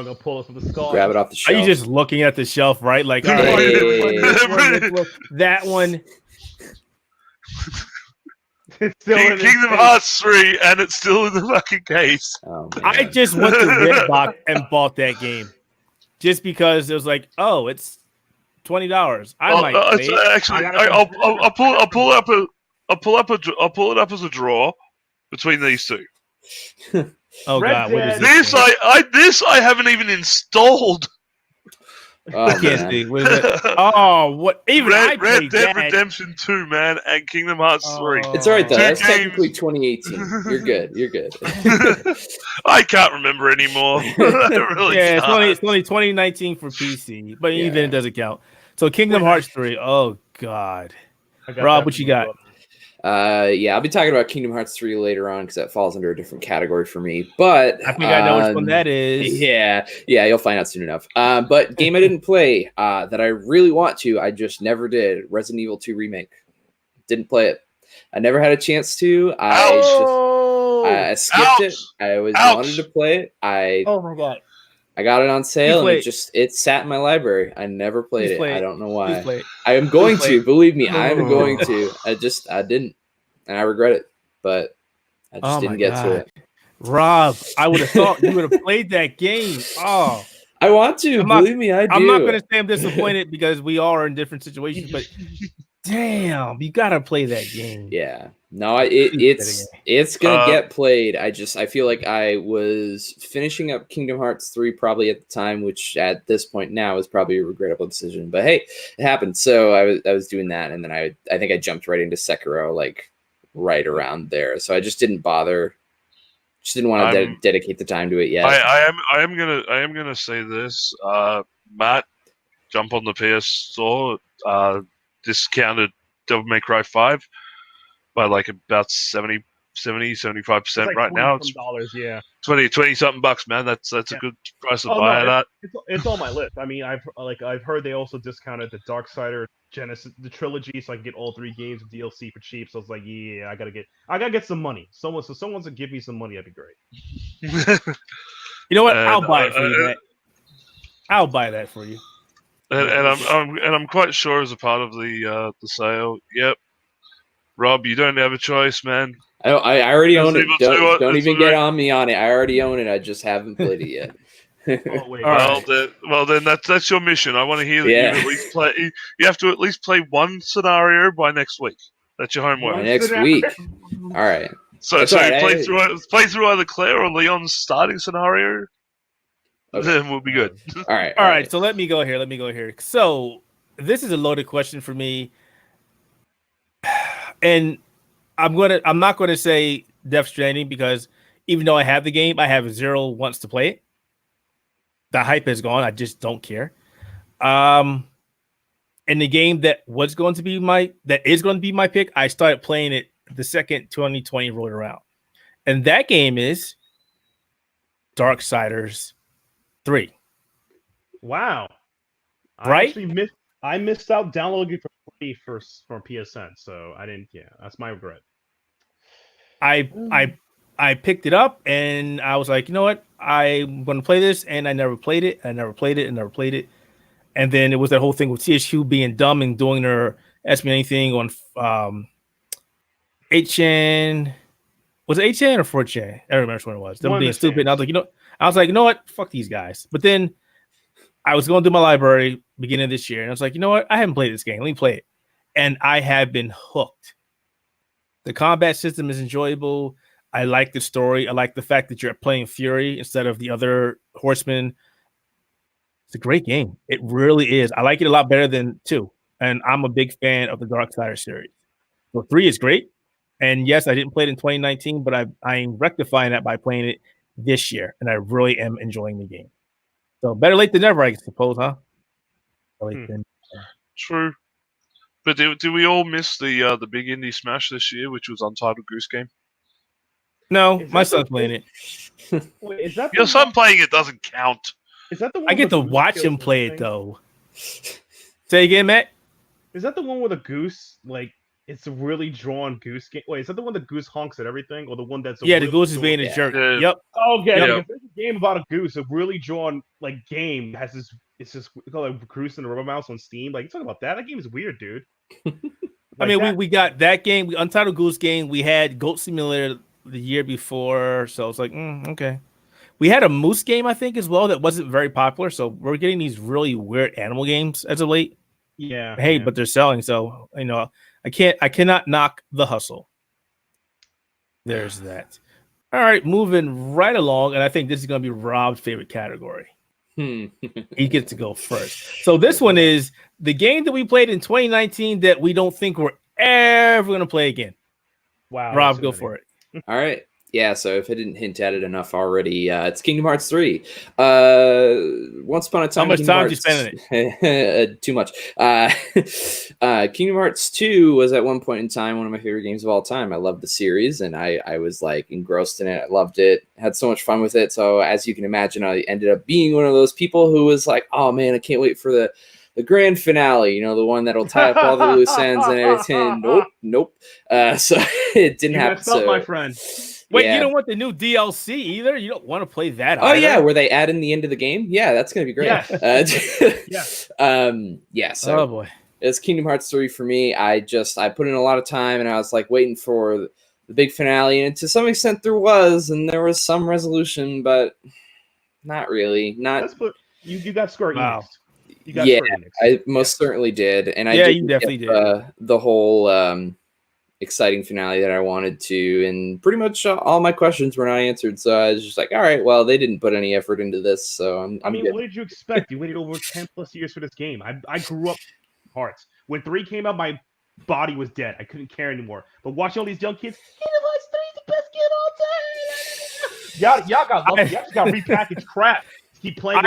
gonna pull it from the skull. Grab it off the Are shelf. you just looking at the shelf, right? Like, all Hey. right, that one. It's still in his Kingdom face. Hearts 3, and it's still in the fucking case. Oh, man. I just went to Redbox and bought that game, just because it was like, oh, it's $20. I might play It's it. actually, I'll pull it up as a draw between these two. Oh Red god, what is Dead. this? This I haven't even installed. Oh, I can't man. see. What is it? Oh, what? Even I Red played Dead that. Redemption 2, man, and Kingdom Hearts 3. It's all right though. Two That's games. technically 2018. You're good. You're good. I can't remember anymore. I really Yeah, can't. it's only 2019 for PC, but Yeah. even it doesn't count. So Kingdom Hearts 3. Oh god, I got Rob, that what you from got? the book. Yeah, I'll be talking about Kingdom Hearts 3 later on because that falls under a different category for me. But I think I know which one that is. Yeah, you'll find out soon enough. But game I didn't play that I really want to, I just never did. Resident Evil 2 Remake. Didn't play it. I never had a chance to. I skipped it. I always wanted to play it. Oh my god. I got it on sale play and it sat in my library. I never played Please it. play I it. don't know Please why. play it. I am going Please play to. it. Believe me, I am Oh. going to. I didn't. And I regret it. But I just Oh didn't my get god. to it. Rob, I would have thought you would have played that game. Oh, I want to. I'm not- Believe me, I do. I'm not going to say I'm disappointed because we all are in different situations, but damn, you got to play that game. Yeah. No, it's gonna get played. I feel like I was finishing up Kingdom Hearts 3 probably at the time, which at this point now is probably a regrettable decision. But hey, it happened. So I was doing that, and then I think I jumped right into Sekiro like right around there. So I just didn't bother. Just didn't want to dedicate the time to it yet. I am gonna say this. Matt, jump on the PS Store. Discounted Devil May Cry 5 by like about 75% It's like right now. It's $20, yeah. 20 something bucks, man. That's a good price to buy it at. It's on my list. I mean, I've heard they also discounted the Darksiders Genesis, the trilogy, so I can get all 3 games of DLC for cheap. So I was like, yeah, I gotta get some money. Someone to give me some money, that'd be great. You know what? I'll buy it for you, Matt. I'll buy that for you. And I'm quite sure as a part of the sale. Yep, Rob, you don't have a choice, man. I already own it. Resident Evil 2, Don't that's even right. get on me on it. I already own it. I just haven't played it yet. Oh wait, All right. Well, then that's your mission. I want to hear that Yeah. you at least play. You have to at least play one scenario by next week. That's your homework. By next week. All right. So That's you all right. play through either Claire or Leon's starting scenario. Okay. Then we'll be good. All right. All right, so let me go here. So this is a loaded question for me, and I'm not going to say Death Stranding because even though I have the game, I have zero wants to play it. The hype is gone. I just don't care. And the game that is going to be my pick, I started playing it the second 2020 rolled around, and that game is Darksiders 3. Wow. Right? I missed out downloading it for free from PSN, so I didn't. Yeah, that's my regret. I picked it up and I was like, you know what? I'm going to play this, and I never played it. And then it was that whole thing with THQ being dumb and doing their Ask Me Anything on 8chan. Was it 8chan or 4chan? I don't remember which one it was. Them One of being the stupid. And chans. I was like, you know what? Fuck these guys. But then I was going through my library beginning of this year, and I was like, you know what? I haven't played this game. Let me play it. And I have been hooked. The combat system is enjoyable. I like the story. I like the fact that you're playing Fury instead of the other horsemen. It's a great game. It really is. I like it a lot better than 2. And I'm a big fan of the Darksiders series. So 3 is great. And yes, I didn't play it in 2019, but I'm rectifying that by playing it this year, and I really am enjoying the game. So better late than never, I suppose, huh? True. But do we all miss the big indie smash this year, which was Untitled Goose Game? No, Is my that the- son's playing it. Wait, is that Your the son one- playing it doesn't count. Is that the one I get with to the goose watch kills him and play it everything? though. Say again, Matt. Is that the one with a goose? Like it's a really drawn goose game. Wait, is that the one that goose honks at everything, or the one that's a Yeah, the really goose is drawn- being a Yeah. jerk. Yeah. Yep. Oh yeah, Yep. because there's a game about a goose, a really drawn like game has this. It's just called like Goose and the Rubber Mouse on Steam. Like you talking about that? That game is weird, dude. I mean, that- we got that game, we Untitled Goose Game. We had Goat Simulator the year before, so it's like, okay. We had a moose game, I think, as well that wasn't very popular. So we're getting these really weird animal games as of late. yeah. Hey, yeah. but they're selling, so I cannot knock the hustle. There's that. All right, moving right along, and I think this is going to be Rob's favorite category. He gets to go first. So this one is the game that we played in 2019 that we don't think we're ever going to play again. Wow, Rob, that's go amazing. for it. All right. Yeah, so if I didn't hint at it enough already, it's Kingdom Hearts 3. Once upon a time, How much Kingdom time did you spend it? Too much. Kingdom Hearts 2 was at one point in time one of my favorite games of all time. I loved the series, and I was like engrossed in it. I loved it. Had so much fun with it. So as you can imagine, I ended up being one of those people who was like, oh man, I can't wait for the grand finale, you know, the one that'll tie up all the loose ends and everything. Nope. So it didn't You happen. messed up, So, my friend. Wait, yeah. you don't want the new DLC either? You don't want to play that Oh either? yeah, where they add in the end of the game? Yeah, that's gonna be great. Yes. Yeah. So Oh boy. it's Kingdom Hearts 3 for me. I put in a lot of time, and I was like waiting for the big finale, and to some extent there was some resolution, but not really. Let's put you got Square Wow. Enix. You got Yeah, Square Enix. I most certainly did, and I Yeah, did you definitely get, the whole exciting finale that I wanted to, and pretty much all my questions were not answered. So I was just like, all right, well, they didn't put any effort into this, so I'm I mean, good. what did you expect? You waited over 10 plus years for this game. I grew up with Hearts. When 3 came out, my body was dead. I couldn't care anymore. But watching all these young kids, Kingdom Hearts 3 is the best game of all time. Y'all got lucky. Y'all just got repackaged crap. Keep playing.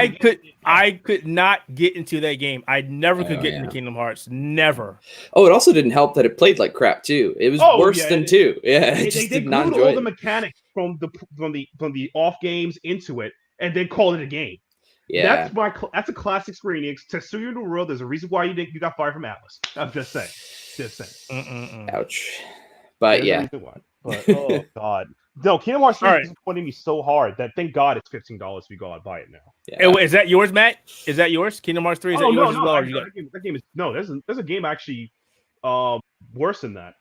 I could not get into that game. I never could Oh, get yeah. into Kingdom Hearts. Never. Oh, it also didn't help that it played like crap too. It was worse yeah, than 2. Yeah, I They just did glued not all enjoy the it. mechanics from the off games into it, and then called it a game. Yeah, That's a classic Square Enix. Tetsuya Nomura, there's a reason why you got fired from Atlas. I'm just saying. ouch. But There's a yeah, reason why. But oh god, no, Kingdom Hearts 3 All right. is disappointing me so hard that thank God it's $15 if you go out and buy it now. yeah. Is that yours, Matt? Is that yours? Kingdom Hearts 3? Is that yours as well? Or you got... That game is no. There's a game actually worse than that.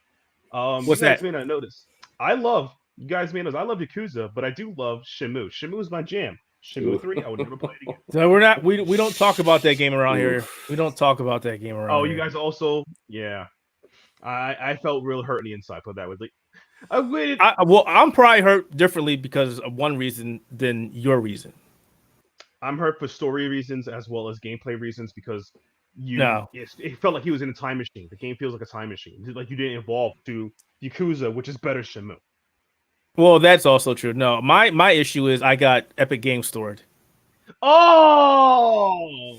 What's you guys that? may not notice. I love Yakuza, but I do love Shenmue. Shenmue is my jam. Shenmue 3, I would never play it again. So we're not. We don't talk about that game around here. We don't talk about that game around. Oh, here. you guys also, yeah. I felt real hurt on the inside. Put that way. Like, I waited. Well, I'm probably hurt differently because of one reason than your reason. I'm hurt for story reasons as well as gameplay reasons because No. it felt like he was in a time machine. The game feels like a time machine. Like you didn't evolve to Yakuza, which is better Shenmue. Well, that's also true. No, my issue is I got Epic Games stored. Oh,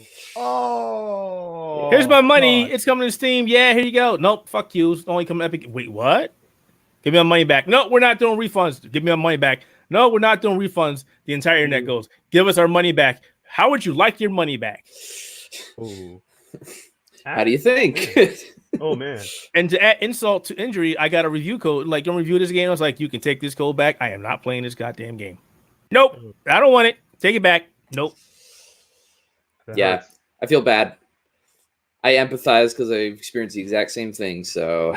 Here's my money. God. It's coming to Steam. Yeah, here you go. Nope, fuck you. It's only coming to Epic. Wait, what? Give me my money back. No, we're not doing refunds. Give me my money back. No, we're not doing refunds. The entire internet goes, give us our money back. How would you like your money back? Ooh. How do you think? Oh man. And to add insult to injury, I got a review code. Like, don't review this game. I was like, you can take this code back. I am not playing this goddamn game. Nope. I don't want it. Take it back. Nope. That Yeah. hurts. I feel bad. I empathize because I've experienced the exact same thing. So,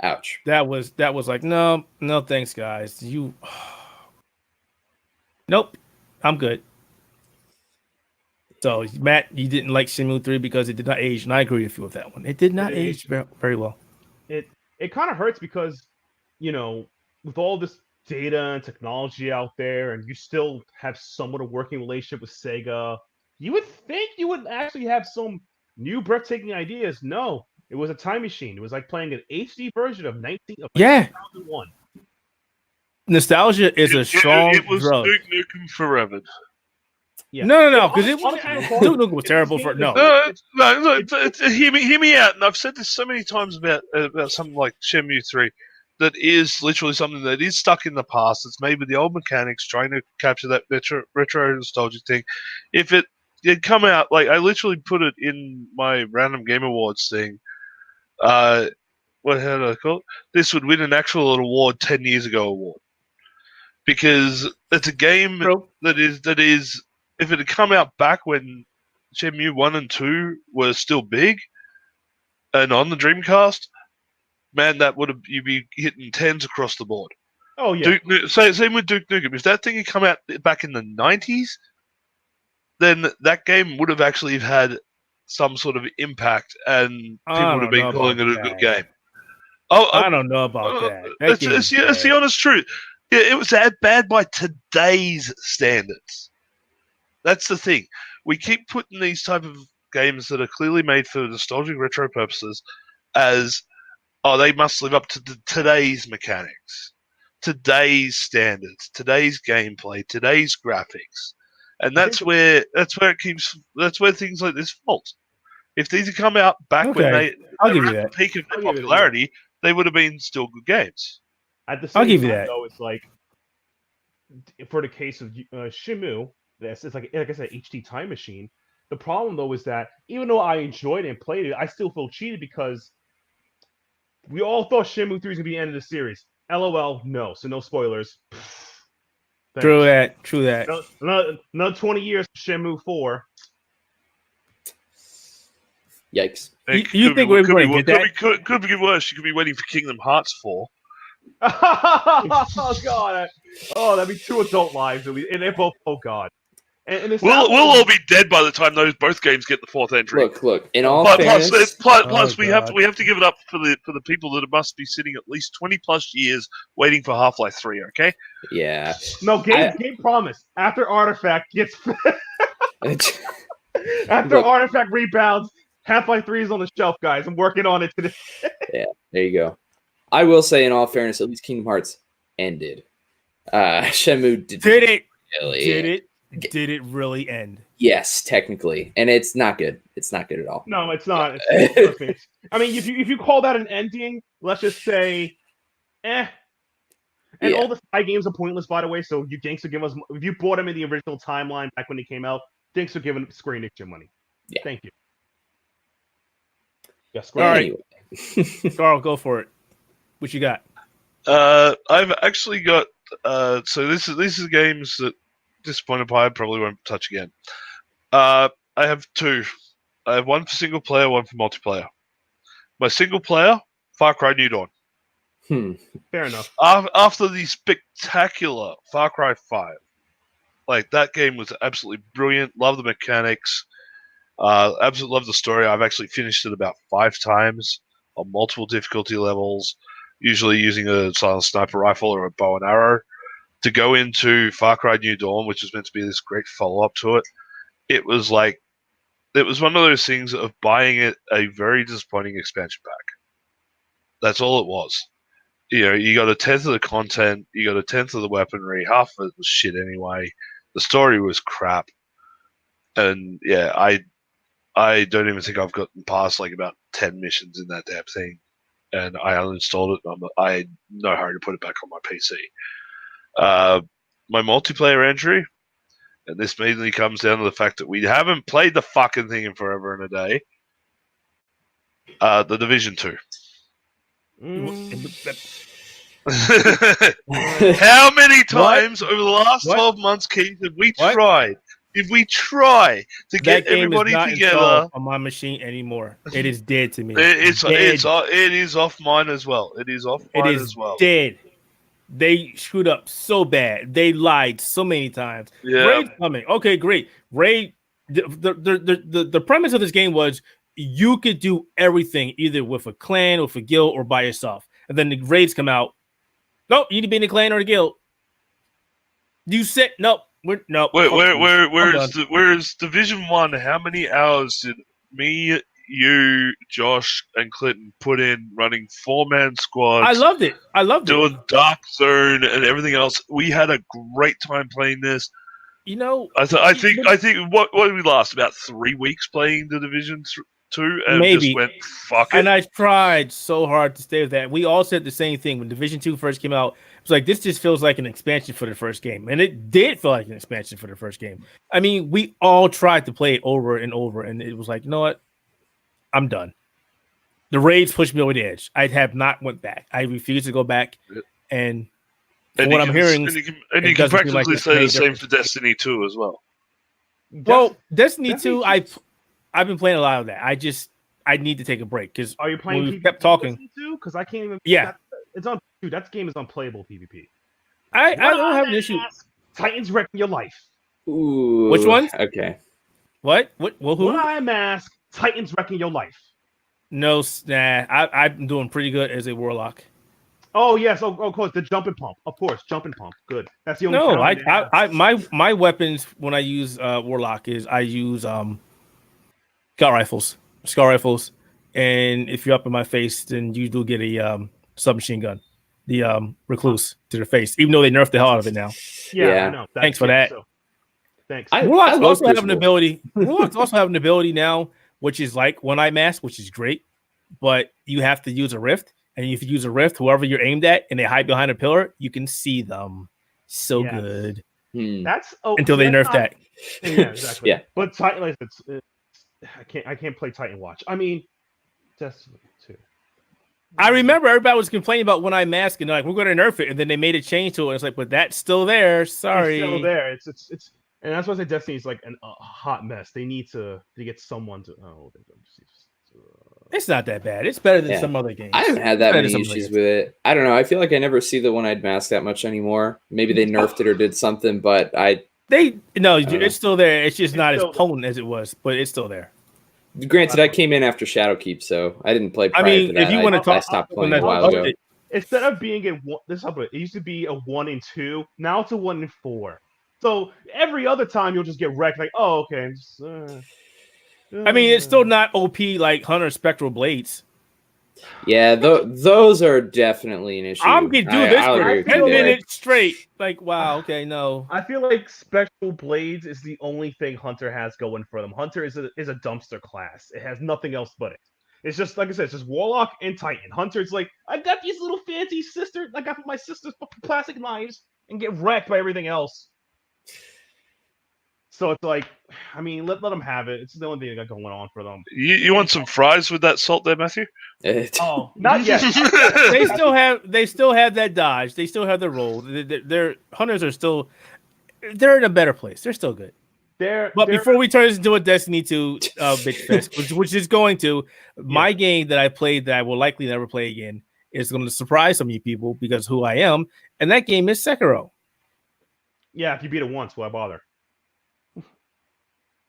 ouch. That was like, no, thanks, guys. You Nope. I'm good. So, Matt, you didn't like Shenmue 3 because it did not age, and I agree with you with that one. It did not age very well. It kind of hurts because, with all this data and technology out there, and you still have somewhat a working relationship with Sega, you would think you would actually have some new breathtaking ideas. No, It was a time machine. It was like playing an HD version of 2001. Nostalgia is a strong It was drug. Duke Nukem Forever. Yeah. No, because it Honestly, Duke Nukem was terrible for no. No, hear me out. And I've said this so many times about something like Shenmue 3, that is literally something that is stuck in the past. It's made with the old mechanics, trying to capture that retro nostalgic thing. If it had come out, like I literally put it in my random Game Awards thing. How did I call it? This would win an actual award 10 years ago award. Because it's a game that is if it had come out back when Shenmue 1 and 2 were still big and on the Dreamcast, man, you'd be hitting 10s across the board. Oh yeah. Same with Duke Nukem. If that thing had come out back in the 90s, then that game would have actually had some sort of impact, and people would have been calling it a good game. I don't know about that. It's the honest truth. Yeah, it was that bad by today's standards. That's the thing. We keep putting these type of games that are clearly made for nostalgic retro purposes as, they must live up to today's mechanics, today's standards, today's gameplay, today's graphics, and that's where things like this fault. If these had come out back when they were at the peak of their popularity, they would have been still good games. At the same time, though, it's like for the case of Shenmue, it's like I said, HD time machine. The problem though is that even though I enjoyed it and played it, I still feel cheated because we all thought Shenmue 3 was gonna be the end of the series. LOL, no. So no spoilers. True that. Another 20 years for Shenmue 4. Yikes! You think we're going to get that? Could be worse. You could be waiting for Kingdom Hearts 4. Oh god! That'd be 2 adult lives, and they're both. Oh god! And we'll all be dead by the time both games get the 4th entry. Look. In all fairness, plus we have to give it up for the people that must be sitting at least 20 plus years waiting for Half-Life 3. Okay? Yeah. No game promise. After Artifact gets Artifact rebounds, Half-Life 3 is on the shelf, guys. I'm working on it today. Yeah, there you go. I will say, in all fairness, at least Kingdom Hearts ended. Shenmue did it. Really Did it really end? Yes, technically, and it's not good. It's not good at all. No, it's not. I mean, if you call that an ending, let's just say, And all the side games are pointless, by the way. So you thanks for giving us. If you bought them in the original timeline back when they came out, thanks for giving Square Enix your money. Yeah. Thank you. Yeah, Square. All right, Carl, go for it. What you got? I've actually got. So this is games that Disappointed Pie probably won't touch again. I have 2. I have one for single player, one for multiplayer. My single player, Far Cry New Dawn. Fair enough. After the spectacular Far Cry 5, like that game was absolutely brilliant. Love the mechanics. Absolutely love the story. I've actually finished it about 5 times on multiple difficulty levels, usually using a silent sniper rifle or a bow and arrow. To go into Far Cry New Dawn, which was meant to be this great follow-up to it, it was one of those things of buying it a very disappointing expansion pack. That's all it was. You got 1/10 of the content, you got 1/10 of the weaponry, half of it was shit anyway. The story was crap. And yeah, I don't even think I've gotten past like about 10 missions in that damn thing. And I uninstalled it, and I had no hurry to put it back on my PC. My multiplayer entry, and this mainly comes down to the fact that we haven't played the fucking thing in forever and a day. The Division 2. How many times over the last 12 months, Keith, have we tried? If we try to get everybody together on my machine anymore, it is dead to me. It is off mine as well. It is off mine as well. Dead. They screwed up so bad. They lied so many times. Yeah. Raid's coming. Okay, great. Raid. The premise of this game was you could do everything either with a clan or with a guild or by yourself. And then the raids come out. Nope, you need to be in a clan or a guild. You said nope. Where's Division 1? How many hours did me, you, Josh, and Clinton put in running 4-man squads. I loved it. Doing Dark Zone and everything else. We had a great time playing this. You know, I think what did we last about 3 weeks playing the Division 2 and Maybe. just went fuck it. and I tried so hard to stay with that. We all said the same thing when Division 2 first came out. It was like, this just feels like an expansion for the first game. And it did feel like an expansion for the first game. I mean, we all tried to play it over and over, and it was like, you know what? I'm done. The raids pushed me over the edge. I have not went back. I refuse to go back. And from what I'm hearing, and you can practically say the same for Destiny 2 as well. Well, Destiny 2, I've been playing a lot of that. I need to take a break because Are you playing we PvP kept talking. Because I can't even. Yeah. It's on. Dude, that game is unplayable PvP. I don't have an issue. Titans wrecking your life. Ooh. Which one? Okay. What? Well, who? When I mask, Titans wrecking your life. No, nah. I'm doing pretty good as a warlock. Oh yes, of course, the jumping pump. Of course, jumping pump. Good. That's the only. No, my weapons when I use warlock is I use scout rifles, and if you're up in my face, then you do get a submachine gun, the recluse to the face. Even though they nerfed the hell out of it now. Yeah. I know. Thanks for that. So, thanks. Warlocks love also have Crucible. an ability. Warlocks also have an ability now, which is like one eye mask, which is great, but you have to use a rift. And if you use a rift, whoever you're aimed at, and they hide behind a pillar, you can see them. So Yes. good. That's Until they nerf that. Yeah, exactly. Yeah. But Titan, like, I can't play Titan Watch. I mean, Destiny 2. I remember everybody was complaining about when I mask and they're like, we're going to nerf it, and then they made a change to it. It's like, but that's still there. Sorry. It's still there. It's and that's why I say Destiny is like a hot mess. They need to get someone to. Oh, It's not that bad. It's better than Yeah. some other games. I haven't had that Better many than some issues other with it. I don't know. I feel like I never see the one-eyed mask that much anymore. Maybe they nerfed it or did something, but it's still there. It's just not as still- potent as it was, but it's still there. granted, I came in after Shadowkeep, so I didn't play prior to that. if you want to I talk, stopped when playing a that- while ago. Instead of being a one, it used to be a 1 and 2. Now it's a 1 and 4. So every other time you'll just get wrecked. Like, oh, okay. I mean, it's still not OP like Hunter Spectral Blades. Yeah, those are definitely an issue. I'm gonna do this I'll for agree with 10 you there. minutes straight. Like, wow, okay, no. I feel like Spectral Blades is the only thing Hunter has going for them. Hunter is a dumpster class. It has nothing else but it. It's just like I said, it's just Warlock and Titan. Hunter's like, I got these little fancy I got my sister's plastic knives and get wrecked by everything else. So it's like, I mean, let them have it. It's the only thing they got going on for them. You want some fries with that salt there, Matthew? Oh, not yet. they still have that dodge. They still have the roll. Their hunters are still they're in a better place. They're still good. But before we turn this into a Destiny 2 bitch fest, which is going to, my game that I played that I will likely never play again is going to surprise some of you people because who I am, and that game is Sekiro. Yeah, if you beat it once, why bother?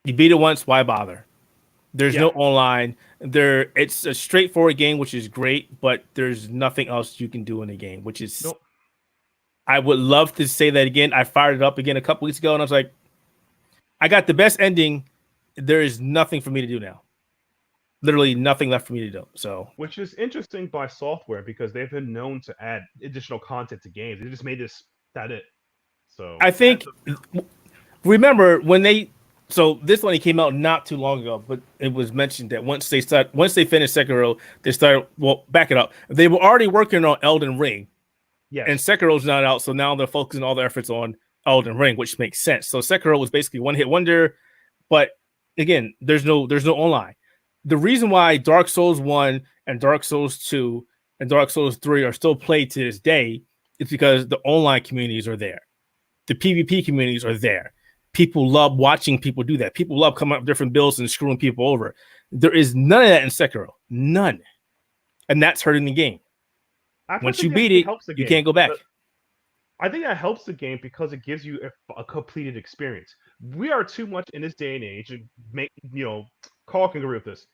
You beat it once, why bother? There's no online. It's a straightforward game, which is great, but there's nothing else you can do in the game, which is. Nope. I would love to say that again. I fired it up again a couple weeks ago, and I was like, I got the best ending. There is nothing for me to do now. Literally nothing left for me to do. So, which is interesting by software because they've been known to add additional content to games. They just made that it. So I think. Remember when they. So this one came out not too long ago, but it was mentioned that once they finished Sekiro, they started. Well, back it up. They were already working on Elden Ring. Yes. And Sekiro's not out, so now they're focusing all their efforts on Elden Ring, which makes sense. So Sekiro was basically one hit wonder, but again, there's no online. The reason why Dark Souls 1 and Dark Souls 2 and Dark Souls 3 are still played to this day is because the online communities are there. The PvP communities are there. People love watching people do that. People love coming up with different builds and screwing people over. There is none of that in Sekiro. None. And that's hurting the game. Once you beat it, you can't go back. I think that helps the game because it gives you a completed experience. We are too much in this day and age to make, Carl can agree with this.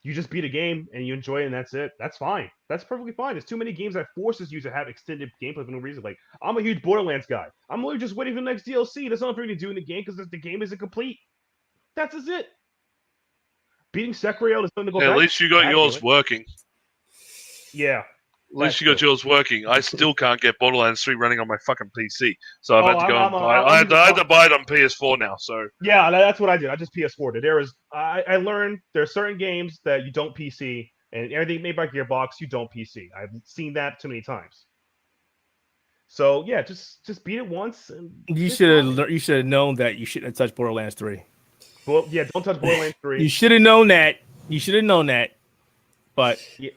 You just beat a game and you enjoy it and that's it. That's fine. That's perfectly fine. There's too many games that forces you to have extended gameplay for no reason. Like, I'm a huge Borderlands guy. I'm only just waiting for the next DLC. There's nothing for me to do in the game because the game isn't complete. That's just it. beating Sekiro is something to go Yeah, back. at least you got back yours to it. working. Yeah. At least you got yours working. I still can't get Borderlands 3 running on my fucking PC, so I've had to go and buy. I had to buy it on PS4 now. So yeah, that's what I did. I just PS4 did. I learned there are certain games that you don't PC, and everything made by Gearbox you don't PC. I've seen that too many times. So yeah, just beat it once. And You should have known that you shouldn't have touched Borderlands 3. Well, yeah, don't touch Borderlands 3. You should have known that. You should have known that. But yeah.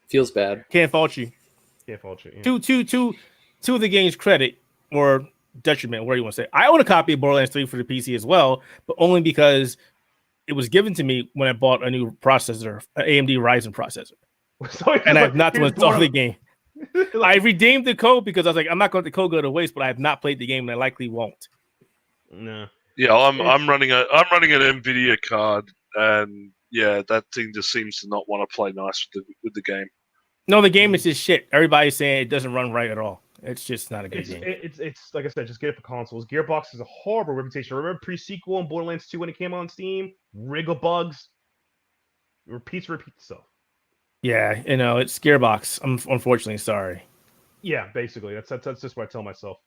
Feels bad. Can't fault you. Can't fault you. Yeah. To the game's credit or detriment, whatever you want to say. I own a copy of Borderlands 3 for the PC as well, but only because it was given to me when I bought a new processor, an AMD Ryzen processor. So and I have not to install the game. I redeemed the code because I was like, I'm not going to let the code go to waste, but I have not played the game and I likely won't. No. Yeah, I'm running an NVIDIA card, and yeah, that thing just seems to not want to play nice with the game. No, the game is just shit. Everybody's saying it doesn't run right at all. It's just not a good game. It's like I said, just get it for consoles. Gearbox has a horrible reputation. Remember pre-sequel on Borderlands 2 when it came on Steam? Wriggle bugs. Repeat itself. Yeah, it's Gearbox. I'm unfortunately sorry. Yeah, basically. That's just what I tell myself.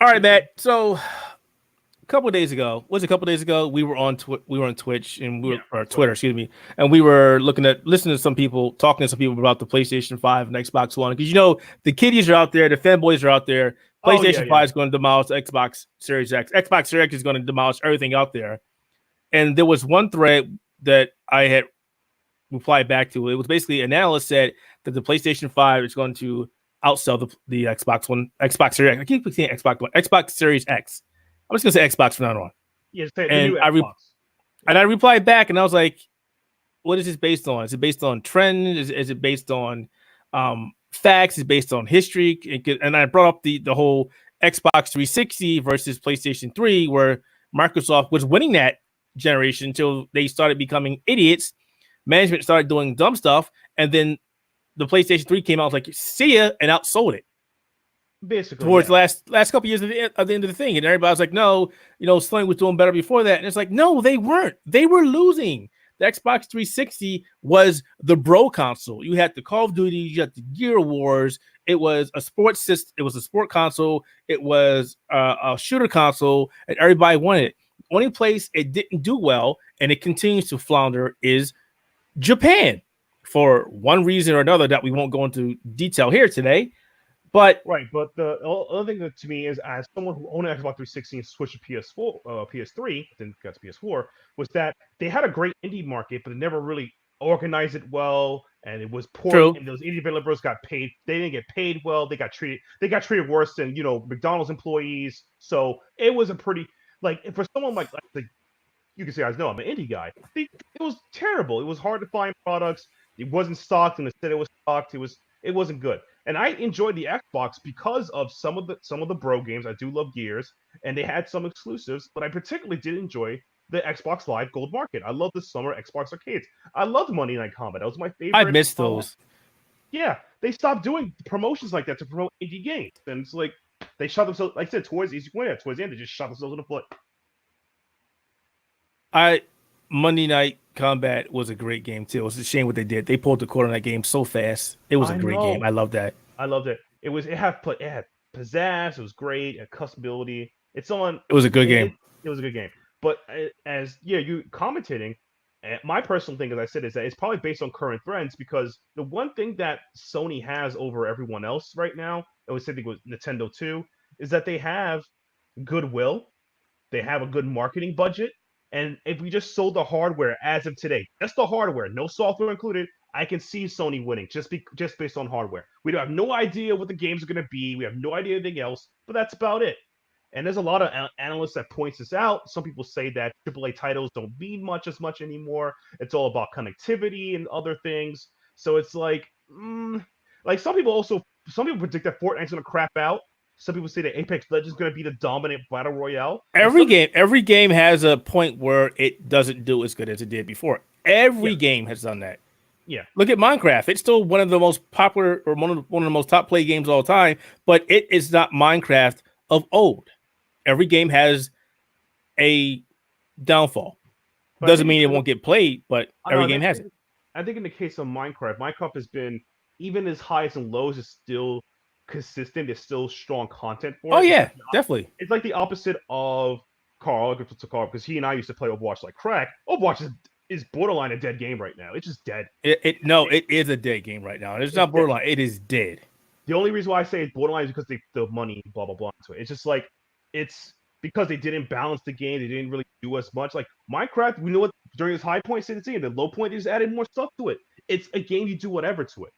All right, Matt. So a couple of days ago, we were on Twitch and or Twitter, excuse me, and we were listening to some people, talking to some people about the PlayStation 5 and Xbox One, because the kiddies are out there, the fanboys are out there. PlayStation 5 is going to demolish the Xbox Series X. Xbox Series X is going to demolish everything out there. And there was one thread that I had replied back to. It was basically an analyst said that the PlayStation 5 is going to outsell the Xbox One, Xbox Series X. I keep saying Xbox One, Xbox Series X. I'm just gonna say Xbox from now on. Yeah, say the new Xbox. And I replied back, and I was like, "What is this based on? Is it based on trend? Is it based on facts? Is it based on history?" And I brought up the whole Xbox 360 versus PlayStation 3, where Microsoft was winning that generation until they started becoming idiots. Management started doing dumb stuff, and then the PlayStation 3 came out, like, see ya, and outsold it. Basically, towards the last couple years of the end of the thing, and everybody was like, "No, Sony was doing better before that," and it's like, no, they weren't. They were losing. The Xbox 360 was the bro console. You had the Call of Duty, you had the Gear Wars. It was a sports system. It was a sport console. It was a shooter console, and everybody wanted it. The only place it didn't do well, and it continues to flounder, is Japan, for one reason or another that we won't go into detail here today. But the other thing that to me is, as someone who owned an Xbox 360 and switched to PS3, then got to PS4, was that they had a great indie market, but they never really organized it well, and it was poor. True. And those indie developers got paid. They didn't get paid well. They got treated worse than McDonald's employees. So it was a pretty, like, for someone like you can say, I know I'm an indie guy. It was terrible. It was hard to find products. It wasn't stocked, and they said it was stocked. It wasn't good. And I enjoyed the Xbox because of some of the bro games. I do love Gears, and they had some exclusives, but I particularly did enjoy the Xbox Live Gold Market. I love the summer Xbox arcades. I loved Monday Night Combat. That was my favorite. I missed those. Yeah, they stopped doing promotions like that to promote indie games, and it's like they shot themselves. Like I said, towards the end, they just shot themselves in the foot. Monday Night Combat was a great game too. It was a shame what they did. They pulled the cord on that game so fast. It was a great game. I loved that. I loved it. It had pizzazz. It was great. It had customability. It was a good game. It was a good game. But you commentating, my personal thing, as I said, is that it's probably based on current trends, because the one thing that Sony has over everyone else right now, I would say it was Nintendo too, is that they have goodwill. They have a good marketing budget. And if we just sold the hardware as of today, just the hardware, no software included, I can see Sony winning just based on hardware. We have no idea what the games are going to be. We have no idea anything else, but that's about it. And there's a lot of analysts that points this out. Some people say that AAA titles don't mean much anymore. It's all about connectivity and other things. So it's like some people predict that Fortnite's going to crap out. Some people say that Apex Legends is going to be the dominant battle royale. Every game has a point where it doesn't do as good as it did before. Every game has done that. Yeah. Look at Minecraft. It's still one of the most popular, or one of the most top play games of all time, but it is not Minecraft of old. Every game has a downfall. But I Doesn't think mean it in- won't get played, but I don't every know, game has it. I think in the case of Minecraft has been even as highs and lows is still consistent. It's still strong content for Oh it. yeah, definitely. It's like the opposite of Carl, because he and I used to play Overwatch like crack. Overwatch is borderline a dead game right now. It's just dead. It is a dead game right now. It's not borderline. It is dead. The only reason why I say it's borderline is because the money, blah blah blah, into it. It's just like it's because they didn't balance the game. They didn't really do as much. Like Minecraft, we know what during its high point, and the low point, they just added more stuff to it. It's a game you do whatever to it.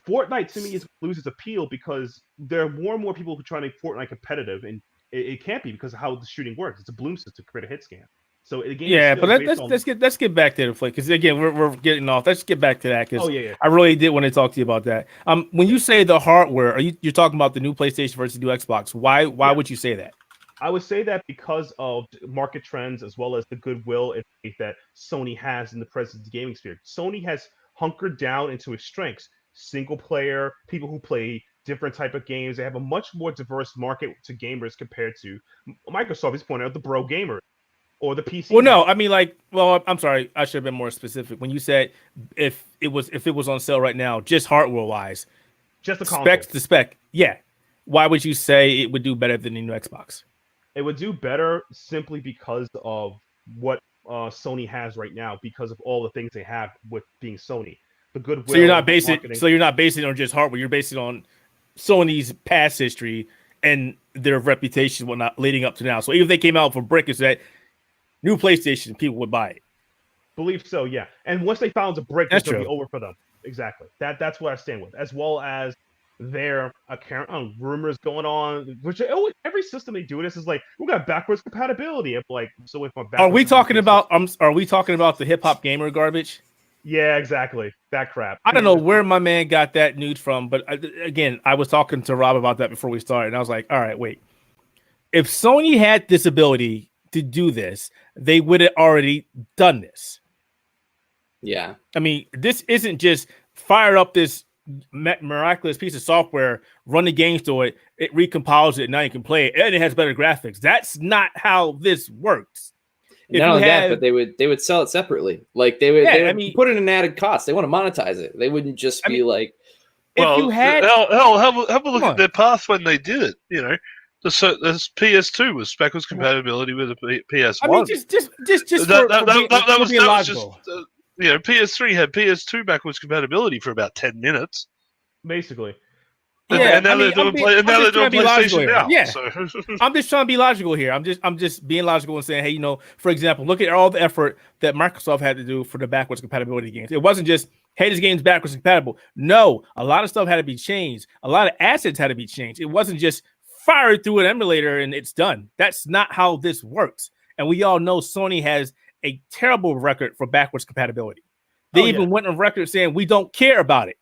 Fortnite to me is loses appeal because there are more and more people who try to make Fortnite competitive, and it can't be because of how the shooting works. It's a bloom system to create a hit scan. So the game Yeah, is but still based on- let's get back to the flick, because again we're getting off. Let's get back to that because yeah. I really did want to talk to you about that. When you say the hardware, you're talking about the new PlayStation versus the new Xbox. Why would you say that? I would say that because of market trends as well as the goodwill and faith that Sony has in the present gaming sphere. Sony has hunkered down into its strengths. Single player, people who play different type of games. They have a much more diverse market to gamers compared to Microsoft is pointing out the bro gamer or the PC. Well, no, I mean I'm sorry, I should have been more specific. When you said if it was on sale right now, just hardware wise, just the console. spec to spec, yeah. Why would you say it would do better than the new Xbox? It would do better simply because of what Sony has right now, because of all the things they have with being Sony. The goodwill. So you're not basing. marketing. So you're not basing it on just hardware. You're basing it on Sony's past history and their reputation, whatnot, leading up to now. So even if they came out for brick and said new PlayStation, people would buy it. Believe so, yeah. And once they found a brick, That's it's gonna true. be over for them. Exactly. That's what I stand with, as well as their rumors going on. Which every system they do this is like we got backwards compatibility. I'm like, so if my Are we talking about? Are we talking about the hip hop gamer garbage? Yeah, exactly. That crap. I don't know where my man got that news from, but again, I was talking to Rob about that before we started, and I was like, all right, wait. If Sony had this ability to do this, they would have already done this. Yeah. I mean, this isn't just fire up this miraculous piece of software, run the games to it, it recompiles it, now you can play it, and it has better graphics. That's not how this works. Not only that, but they would sell it separately. Like they would put in an added cost. They want to monetize it. They wouldn't just be like, Well, if you had hell, have a look at their path when they did it. You know, the PS2 was backwards compatibility with the PS1. I mean, just that was being just logical. you know, PS3 had PS2 backwards compatibility for about 10 minutes. Basically. Yeah, and now they're doing PlayStation now. Yeah. So. I'm just trying to be logical here. I'm just being logical and saying, hey, you know, for example, look at all the effort that Microsoft had to do for the backwards compatibility games. It wasn't just, hey, this game's backwards compatible. No, a lot of stuff had to be changed. A lot of assets had to be changed. It wasn't just fire it through an emulator and it's done. That's not how this works. And we all know Sony has a terrible record for backwards compatibility. They even went on record saying we don't care about it.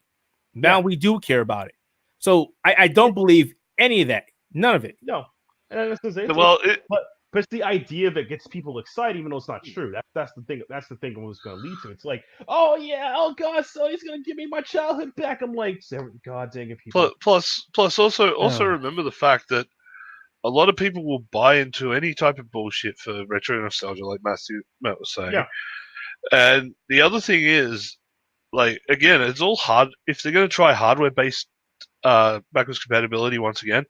Now we do care about it. So I don't believe any of that. None of it. No. And that's the Well, but it's the idea of it gets people excited, even though it's not true. That's the thing. That's the thing it was going to lead to. It's like, oh yeah, oh god, so he's going to give me my childhood back. I'm like, god dang it, people. Plus, also remember the fact that a lot of people will buy into any type of bullshit for retro nostalgia, like Matt was saying. Yeah. And the other thing is, like, again, it's all hard. If they're going to try hardware-based backwards compatibility once again,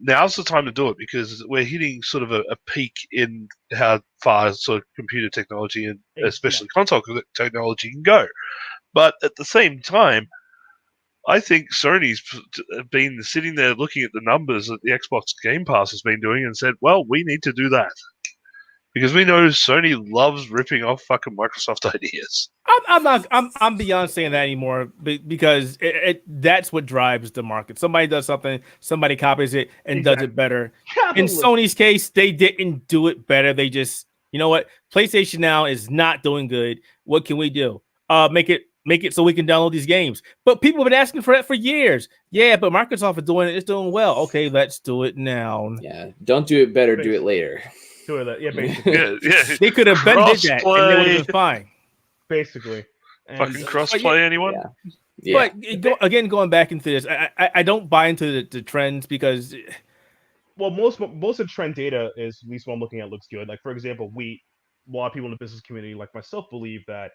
now's the time to do it because we're hitting sort of a peak in how far sort of computer technology and especially console technology can go. But at the same time, I think Sony's been sitting there looking at the numbers that the Xbox Game Pass has been doing and said, well, we need to do that. Because we know Sony loves ripping off fucking Microsoft ideas. I'm beyond saying that anymore because that's what drives the market. Somebody does something, somebody copies it and does it better. In Sony's case, they didn't do it better. They just, you know what? PlayStation Now is not doing good. What can we do? Make it so we can download these games. But people have been asking for that for years. Yeah, but Microsoft is doing it. It's doing well. Okay, let's do it now. Yeah, don't do it better. Do it later. Yeah, basically. yeah. They could have been did that, and they would have been fine. Basically. And, fucking crossplay, anyone? Yeah. But going back into this, I don't buy into the trends because, well, most of the trend data is, at least what I'm looking at, looks good. Like for example, a lot of people in the business community, like myself, believe that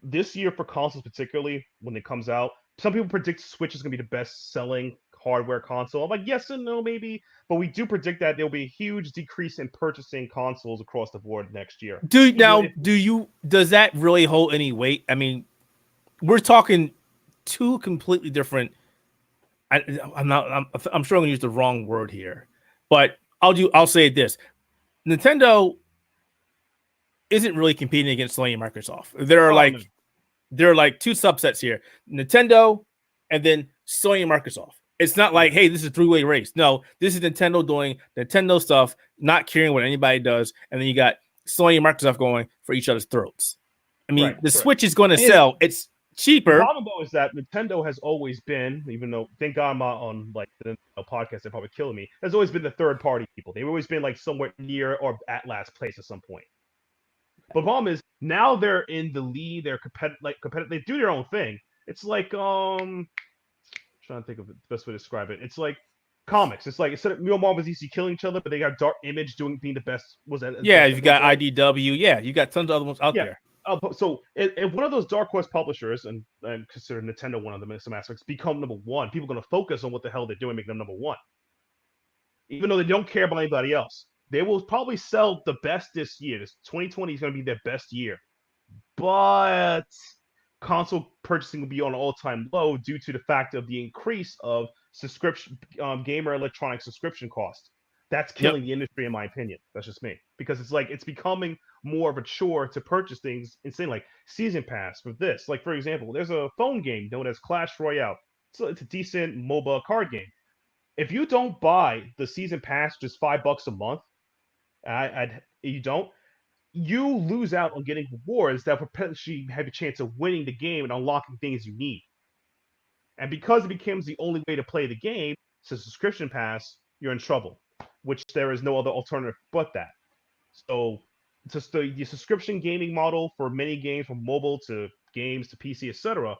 this year for consoles, particularly when it comes out, some people predict Switch is going to be the best-selling hardware console. I'm like, yes and no, maybe, but we do predict that there'll be a huge decrease in purchasing consoles across the board next year. Does that really hold any weight? I mean, we're talking two completely different. I'm sure I'm going to use the wrong word here, but I'll say this: Nintendo isn't really competing against Sony and Microsoft. There are like two subsets here: Nintendo and then Sony and Microsoft. It's not like, hey, this is a three-way race. No, this is Nintendo doing Nintendo stuff, not caring what anybody does, and then you got Sony and Microsoft going for each other's throats. I mean, the Switch is going to sell. It's cheaper. The problem though is that Nintendo has always been, even though thank God I'm not on like the podcast, they're probably killing me. Has always been the third-party people. They've always been like somewhere near or at last place at some point. But the problem is now they're in the lead. They're competitive. They do their own thing. It's like trying to think of the best way to describe it. It's like comics. It's like instead of Marvel's DC killing each other, but they got Dark Image being the best. You got IDW. Yeah, you got tons of other ones out there. So if one of those Dark Horse publishers, and consider Nintendo one of them in some aspects, become number one, people are going to focus on what the hell they're doing, make them number one. Even though they don't care about anybody else. They will probably sell the best this year. This 2020 is going to be their best year. But console purchasing will be on an all-time low due to the fact of the increase of subscription gamer electronic subscription cost. That's killing the industry, in my opinion. That's just me. Because it's like it's becoming more of a chore to purchase things insane, like Season Pass for this. Like, for example, there's a phone game known as Clash Royale. So it's a decent mobile card game. If you don't buy the Season Pass, just $5 a month, you lose out on getting rewards that potentially have a chance of winning the game and unlocking things you need. And because it becomes the only way to play the game, it's a subscription pass, you're in trouble, which there is no other alternative but that. So just the subscription gaming model for many games, from mobile to games to PC, etc.,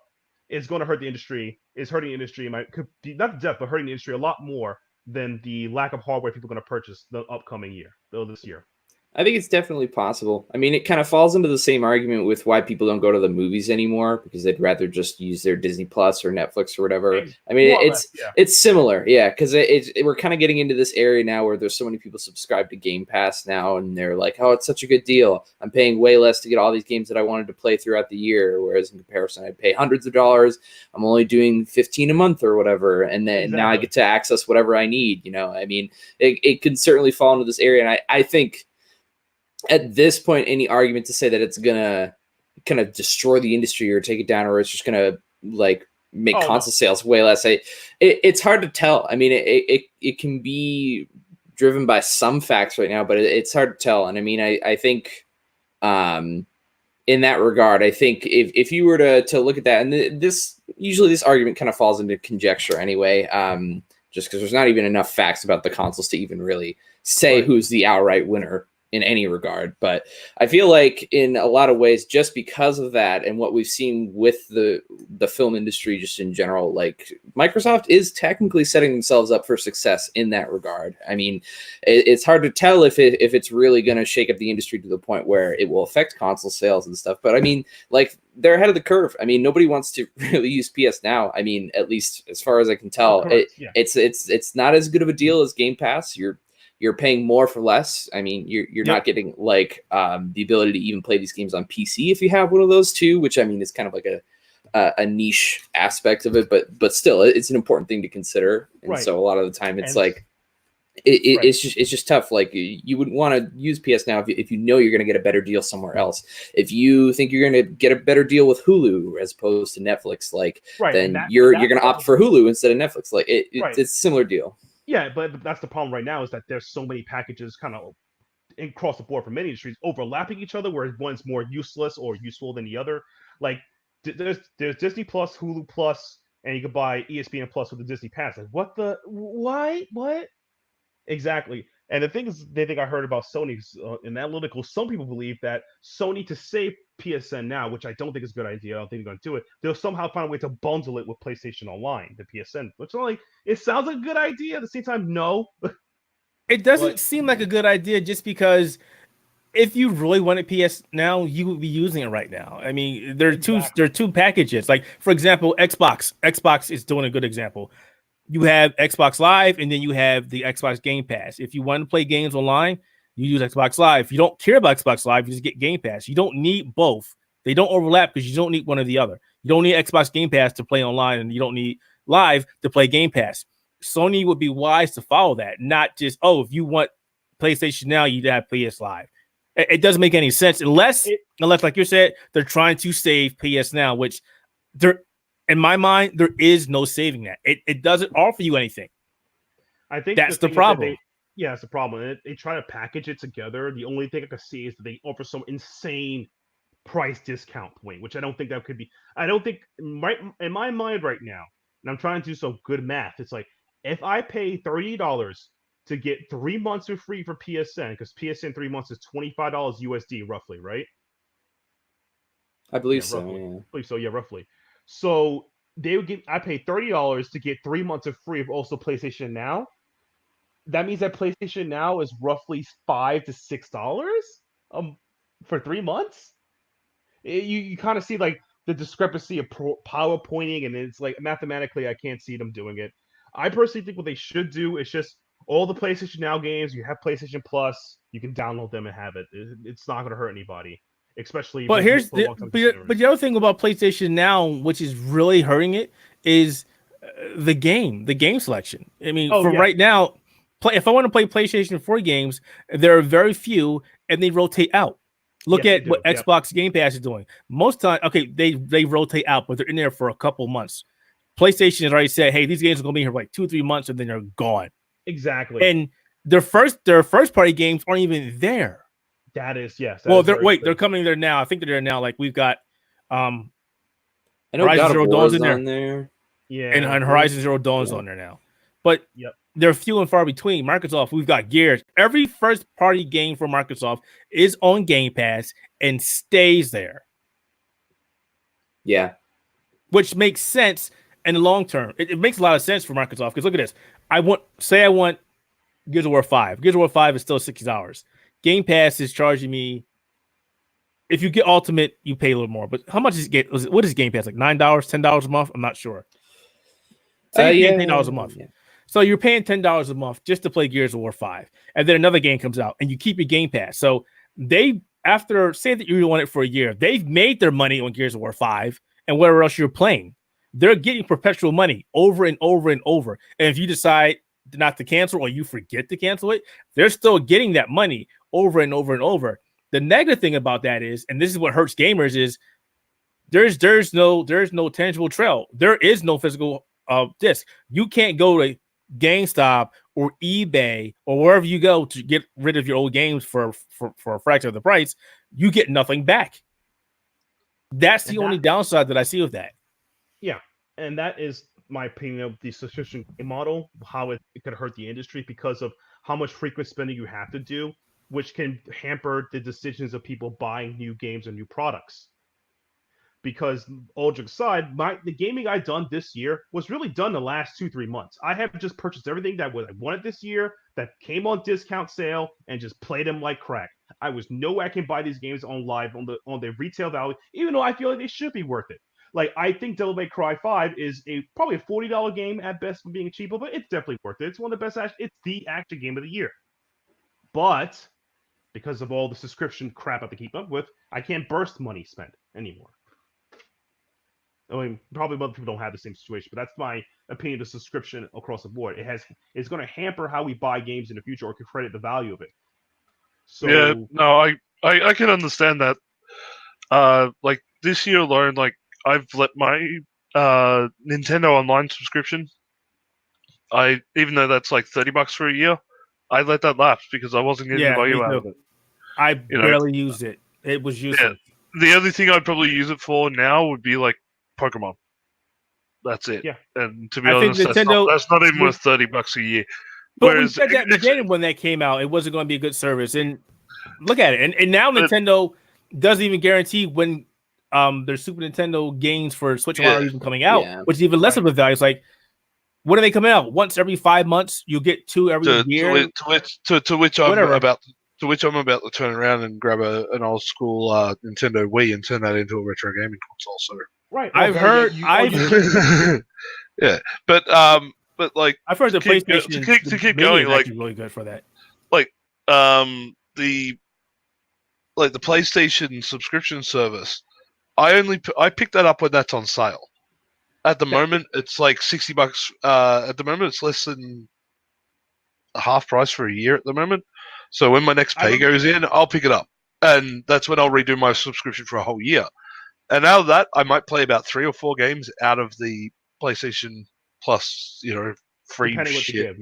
is going to hurt the industry. Is hurting the industry. Could be not to death, but hurting the industry a lot more than the lack of hardware people are going to purchase the upcoming year, though this year. I think it's definitely possible. I mean, it kind of falls into the same argument with why people don't go to the movies anymore, because they'd rather just use their Disney Plus or Netflix or whatever. I mean, it's similar, because we're kind of getting into this area now where there's so many people subscribe to Game Pass now, and they're like, oh, it's such a good deal. I'm paying way less to get all these games that I wanted to play throughout the year, whereas in comparison, I'd pay hundreds of dollars. I'm only doing $15 a month or whatever, and then now I get to access whatever I need. I mean, it can certainly fall into this area, and I think at this point, any argument to say that it's gonna kind of destroy the industry or take it down, or it's just gonna like make console sales way less, it's hard to tell. I mean, it can be driven by some facts right now, but it's hard to tell. And I mean, I think in that regard, I think if you were to look at that, and this argument kind of falls into conjecture anyway, just because there's not even enough facts about the consoles to even really say who's the outright winner in any regard. But I feel like in a lot of ways, just because of that and what we've seen with the film industry just in general, like Microsoft is technically setting themselves up for success in that regard. I mean, it's hard to tell if it's really going to shake up the industry to the point where it will affect console sales and stuff. But I mean, like, they're ahead of the curve. I mean, nobody wants to really use PS Now. I mean, at least as far as I can tell, it's not as good of a deal as Game Pass. You're paying more for less. I mean, you're not getting like the ability to even play these games on PC if you have one of those too, which I mean is kind of like a niche aspect of it, but still, it's an important thing to consider. And so a lot of the time, it's it's just tough. Like, you wouldn't want to use PS Now if you know you're going to get a better deal somewhere else. If you think you're going to get a better deal with Hulu as opposed to Netflix, then you're going to opt for Hulu instead of Netflix. Like it's a similar deal. Yeah, but that's the problem right now, is that there's so many packages kind of across the board for many industries overlapping each other, where one's more useless or useful than the other. Like there's Disney Plus, Hulu Plus, and you can buy ESPN Plus with the Disney Pass. Like, what? Exactly. And the thing is, they think I heard about Sony's in analytical. Some people believe that Sony, to save PSN Now, which I don't think is a good idea, I don't think they're going to do it, they'll somehow find a way to bundle it with PlayStation Online, the PSN. Which, it sounds like a good idea. At the same time, no. It doesn't seem like a good idea, just because if you really wanted PS Now, you would be using it right now. I mean, there are two packages. Like, for example, Xbox. Xbox is doing a good example. You have Xbox Live, and then you have the Xbox Game Pass. If you want to play games online, you use Xbox Live. If you don't care about Xbox Live, you just get Game Pass. You don't need both. They don't overlap because you don't need one or the other. You don't need Xbox Game Pass to play online, and you don't need Live to play Game Pass. Sony would be wise to follow that, not just, if you want PlayStation Now, you have PS Live. It doesn't make any sense unless, like you said, they're trying to save PS Now, which in my mind, there is no saving that. It doesn't offer you anything. I think that's the problem. It's the problem. They try to package it together. The only thing I can see is that they offer some insane price discount point, which I don't think that could be. I don't think in my mind right now, and I'm trying to do some good math. It's like if I pay $30 to get 3 months for free for PSN, because PSN 3 months is $25 USD roughly, right? I believe so. Roughly. Yeah. I believe so. Yeah, roughly. So I pay $30 to get 3 months of free of also PlayStation Now. That means that PlayStation Now is roughly $5 to $6 for 3 months. You kind of see like the discrepancy of PowerPointing, and it's like mathematically I can't see them doing it. I personally think what they should do is just all the PlayStation Now games. You have PlayStation Plus, you can download them and have it. It's not going to hurt anybody, especially. But the other thing about PlayStation Now, which is really hurting it, is the game selection. I mean, right now, if I want to play PlayStation 4 games, there are very few, and they rotate out. Look at what Xbox Game Pass is doing. Most time, they rotate out, but they're in there for a couple months. PlayStation has already said, "Hey, these games are going to be here for like 2-3 months, and then they're gone." Exactly. And their first party games aren't even there. That is yes. They're coming there now. I think they're there now. Like we've got, I know Horizon Zero Dawn's in there. Yeah, and Horizon Zero Dawn's on there now. But they're few and far between. Microsoft, we've got Gears. Every first party game for Microsoft is on Game Pass and stays there. Yeah. Which makes sense in the long term. It makes a lot of sense for Microsoft because look at this. I want Gears of War 5. Gears of War 5 is still $60. Game Pass is charging me. If you get Ultimate, you pay a little more. But how much what is Game Pass? Like $9, $10 a month? I'm not sure. $10 a month. Yeah. So you're paying $10 a month just to play Gears of War 5. And then another game comes out and you keep your Game Pass. So after say that you want it for a year, they've made their money on Gears of War 5 and whatever else you're playing. They're getting perpetual money over and over and over. And if you decide not to cancel or you forget to cancel it, they're still getting that money over and over and over. The negative thing about that is, and this is what hurts gamers, is there's no tangible trail. There is no physical disc. You can't go to GameStop or eBay or wherever you go to get rid of your old games for a fraction of the price. You get nothing back. That's the only downside that I see with that. Yeah, and that is my opinion of the subscription model, how it could hurt the industry because of how much frequent spending you have to do, which can hamper the decisions of people buying new games or new products. Because all jokes aside, the gaming I've done this year was really done the last 2-3 months. I have just purchased everything that I wanted this year that came on discount sale and just played them like crack. I was no way I can buy these games on live on the retail value, even though I feel like they should be worth it. Like I think Devil May Cry 5 is probably a $40 game at best for being cheaper, but it's definitely worth it. It's one of the best. It's the action game of the year. But because of all the subscription crap I have to keep up with, I can't burst money spent anymore. I mean, probably other people don't have the same situation, but that's my opinion of subscription across the board. It's going to hamper how we buy games in the future or credit the value of it. So yeah, no, I can understand that. Like this year alone, like I've let my Nintendo Online subscription. Even though that's like $30 for a year, I let that lapse because I wasn't getting value out of it. I barely used it. It was useless. Yeah. The only thing I'd probably use it for now would be like Pokemon. That's it. Yeah. And to be honest, that's not even worth $30 a year. But we said that in the beginning when that came out, it wasn't going to be a good service. And look at it. And now Nintendo doesn't even guarantee when their Super Nintendo games for Switch are even coming out, which is even less of a value. It's like, when are they coming out? Once every 5 months, you get 2 every year. To which I'm about To which I'm about to turn around and grab an old school Nintendo Wii and turn that into a retro gaming console. So Right. I've heard. yeah, but like I've heard the to keep PlayStation to keep Mini going, is like actually really good for that. the PlayStation subscription service. I picked that up when that's on sale. At the moment, it's like $60. At the moment, it's less than half price for a year. At the moment, so when my next pay goes in, I'll pick it up, and that's when I'll redo my subscription for a whole year. And out of that, I might play about 3 or 4 games out of the PlayStation Plus, free shit.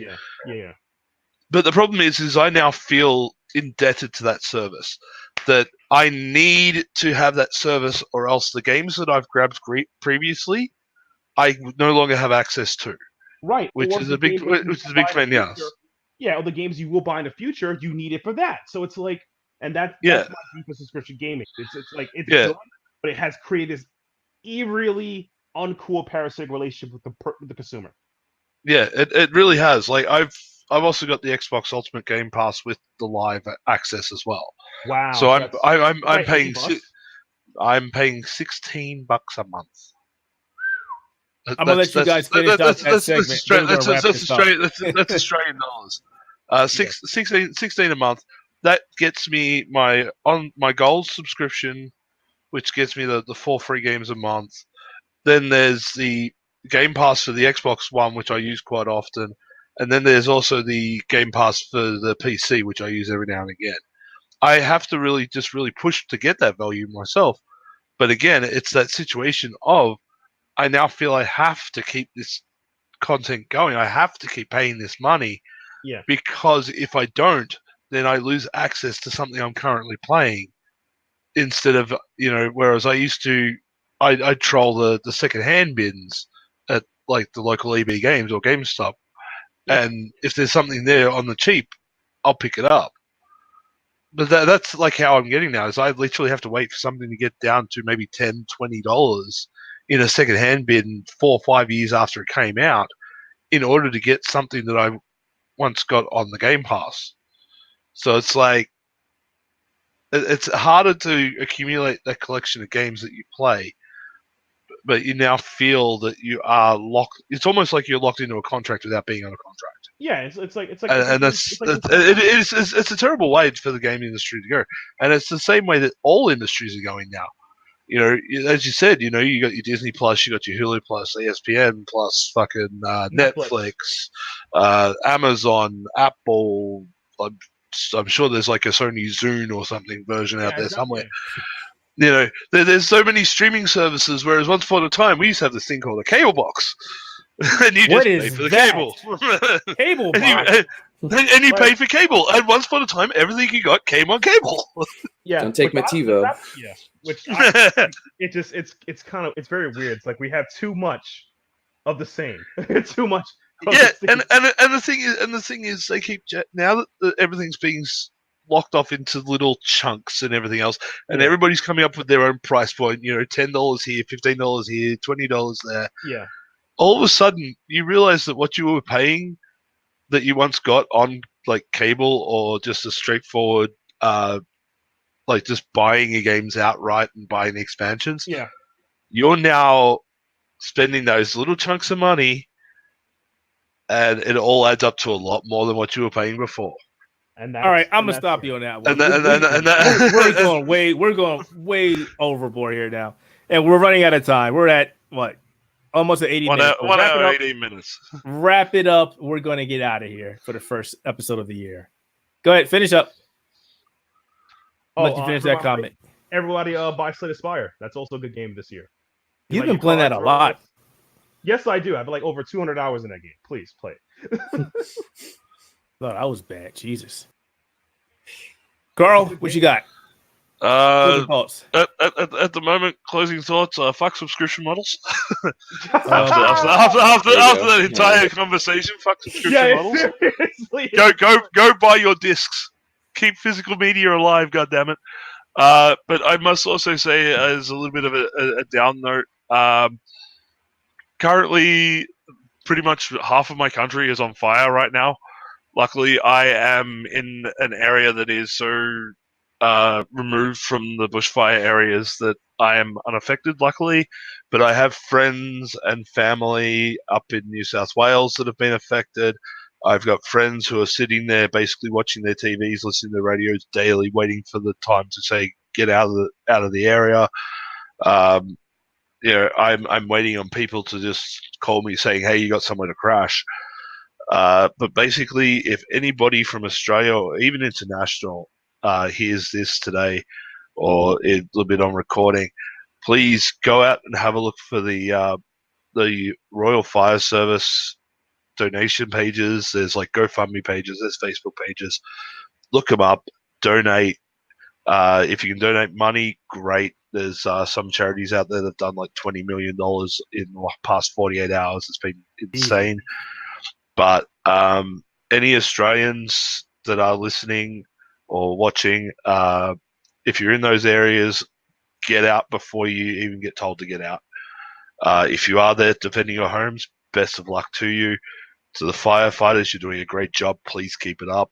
Yeah. But the problem is I now feel indebted to that service. That I need to have that service, or else the games that I've grabbed previously, I no longer have access to. Right, which is a big pain in the ass. Yeah, or the games you will buy in the future, you need it for that. So it's like, and that's my view for subscription gaming. It's like it's good, but it has created this eerily uncool parasitic relationship with the consumer. Yeah, it really has. Like I've also got the Xbox Ultimate Game Pass with the live access as well. Wow. So I'm paying I'm paying $16 a month. I'm gonna let you guys finish out that segment. That's Australian dollars. 16 a month. That gets me my gold subscription, which gets me the 4 free games a month. Then there's the Game Pass for the Xbox One, which I use quite often, and then there's also the Game Pass for the PC, which I use every now and again. I have to really push to get that value myself, but again, it's that situation of I now feel I have to keep this content going. I have to keep paying this money, because if I don't, then I lose access to something I'm currently playing. Instead of whereas I used to, I'd troll the second-hand bins at like the local EB Games or GameStop, and if there's something there on the cheap, I'll pick it up. But that's like how I'm getting now. Is I literally have to wait for something to get down to maybe $10, $20 in a second-hand bin 4 or 5 years after it came out, in order to get something that I once got on the Game Pass. So it's like it's harder to accumulate that collection of games that you play, but you now feel that you are locked. It's almost like you're locked into a contract without being on a contract. Yeah, it's like, and it's a terrible way for the game industry to go, and it's the same way that all industries are going now. As you said, you got your Disney Plus, you got your Hulu Plus, ESPN Plus, fucking Netflix, Amazon, Apple. I'm sure there's like a Sony Zune or something version out there somewhere. There's so many streaming services, whereas once upon a time we used to have this thing called a cable box. And you just pay for the cable. Cable box. And you paid for cable. And once upon a time, everything you got came on cable. Yeah. Don't take my TiVo. Which it's very weird. It's like we have too much of the same. Too much. And the thing is, they keep now that everything's being locked off into little chunks and everything else, and everybody's coming up with their own price point. $10 here, $15 here, $20 there. Yeah. All of a sudden, you realize that what you were paying, that you once got on like cable or just a straightforward, like just buying your games outright and buying the expansions. Yeah. You're now spending those little chunks of money, and it all adds up to a lot more than what you were paying before. All right, I'm gonna stop you on that one. We're going way overboard here now, and we're running out of time. We're at what? Almost at 80 minutes. 1 hour, 18 minutes. Wrap it up. We're going to get out of here for the first episode of the year. Go ahead, finish up. Let you finish that comment. Everybody buy Slay the Spire. That's also a good game this year. You've been playing that a lot. Yes, I do. I have like over 200 hours in that game. Please play it. No, that was bad. Jesus. Carl, what you got? At the moment, closing thoughts. Fuck subscription models. after that entire conversation, fuck subscription models. Seriously. Go buy your discs. Keep physical media alive. God damn it. But I must also say, as a little bit of a down note, currently, pretty much half of my country is on fire right now. Luckily, I am in an area that is so removed from the bushfire areas that I am unaffected, luckily. But I have friends and family up in New South Wales that have been affected. I've got friends who are sitting there basically watching their TVs, listening to the radios daily, waiting for the time to say, get out of the area. I'm waiting on people to just call me saying, hey, you got somewhere to crash. But basically, if anybody from Australia or even international hears this today or a little bit on recording, please go out and have a look for the Royal Fire Service donation pages. There's like GoFundMe pages, there's Facebook pages. Look them up, donate. If you can donate money, great. There's some charities out there that have done like $20 million in the past 48 hours. It's been insane. But any Australians that are listening or watching, if you're in those areas, get out before you even get told to get out. If you are there defending your homes, best of luck to you. To the firefighters, you're doing a great job. Please keep it up.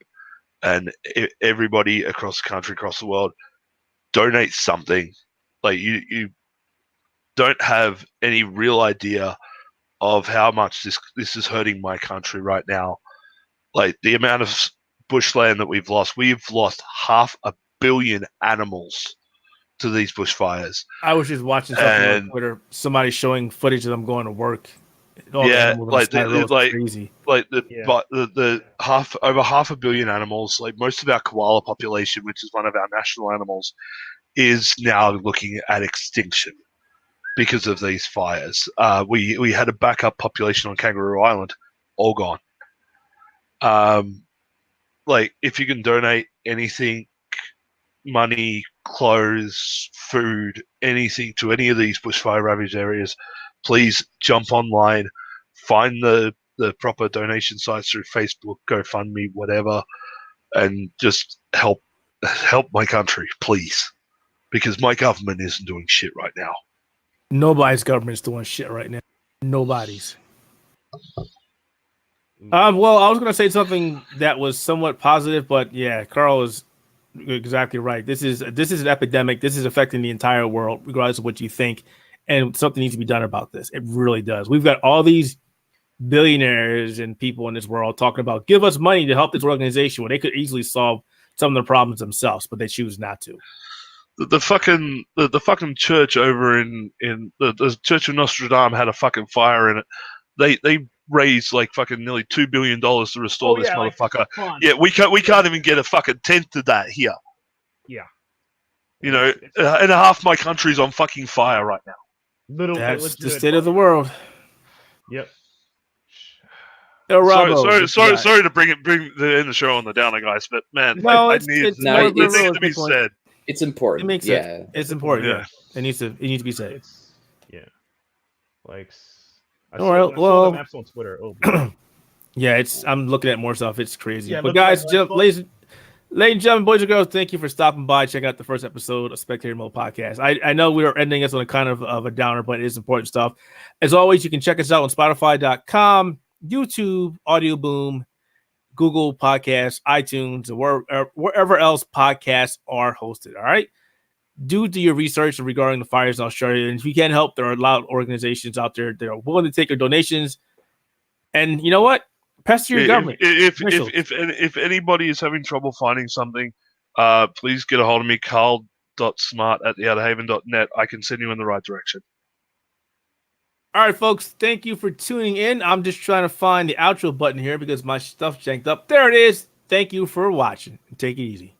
And everybody across the country, across the world, donate something. Like you don't have any real idea of how much this is hurting my country right now. Like the amount of bushland that we've lost 500 million animals to these bushfires. I was just watching something on Twitter. Somebody showing footage of them going to work. Crazy. Like the over 500 million animals. Like most of our koala population, which is one of our national animals, is now looking at extinction because of these fires. We had a backup population on Kangaroo Island, all gone. Like if you can donate anything, money, clothes, food, anything to any of these bushfire ravaged areas, please jump online, find the proper donation sites through Facebook, GoFundMe, whatever, and just help my country, please. Because my government isn't doing shit right now. Nobody's government's doing shit right now. Nobody's. Well, I was going to say something that was somewhat positive, but yeah, Carl is exactly right. This is an epidemic. This is affecting the entire world, regardless of what you think. And something needs to be done about this. It really does. We've got all these billionaires and people in this world talking about give us money to help this organization when they could easily solve some of the problems themselves, but they choose not to. The fucking church over in the Church of Notre Dame had a fucking fire in it. They raised like fucking nearly $2 billion to restore this motherfucker. We can't even get a fucking tenth of that here. Yeah. You know, and half my country's on fucking fire right now. That's the state of the world. Yep. Sorry to bring the end the show on the downer, guys, but man, it needs to be said. It's important. It makes sense. It's important. Yeah. It needs to be said. Like I saw the maps on Twitter. Oh, yeah, I'm looking at more stuff. It's crazy. Yeah, but guys, ladies and gentlemen, boys and girls, thank you for stopping by. Check out the first episode of Spectator Mode Podcast. I know we are ending this on a kind of a downer, but it is important stuff. As always, you can check us out on Spotify.com, YouTube, Audio Boom, Google Podcasts, iTunes, or wherever else podcasts are hosted. All right. Do your research regarding the fires in Australia. And if you can't help, there are a lot of organizations out there that are willing to take your donations. And you know what? Pester your government. If anybody is having trouble finding something, please get a hold of me, carl.smart@theouterhaven.net. I can send you in the right direction. All right, folks. Thank you for tuning in. I'm just trying to find the outro button here because my stuff's janked up. There it is. Thank you for watching. Take it easy.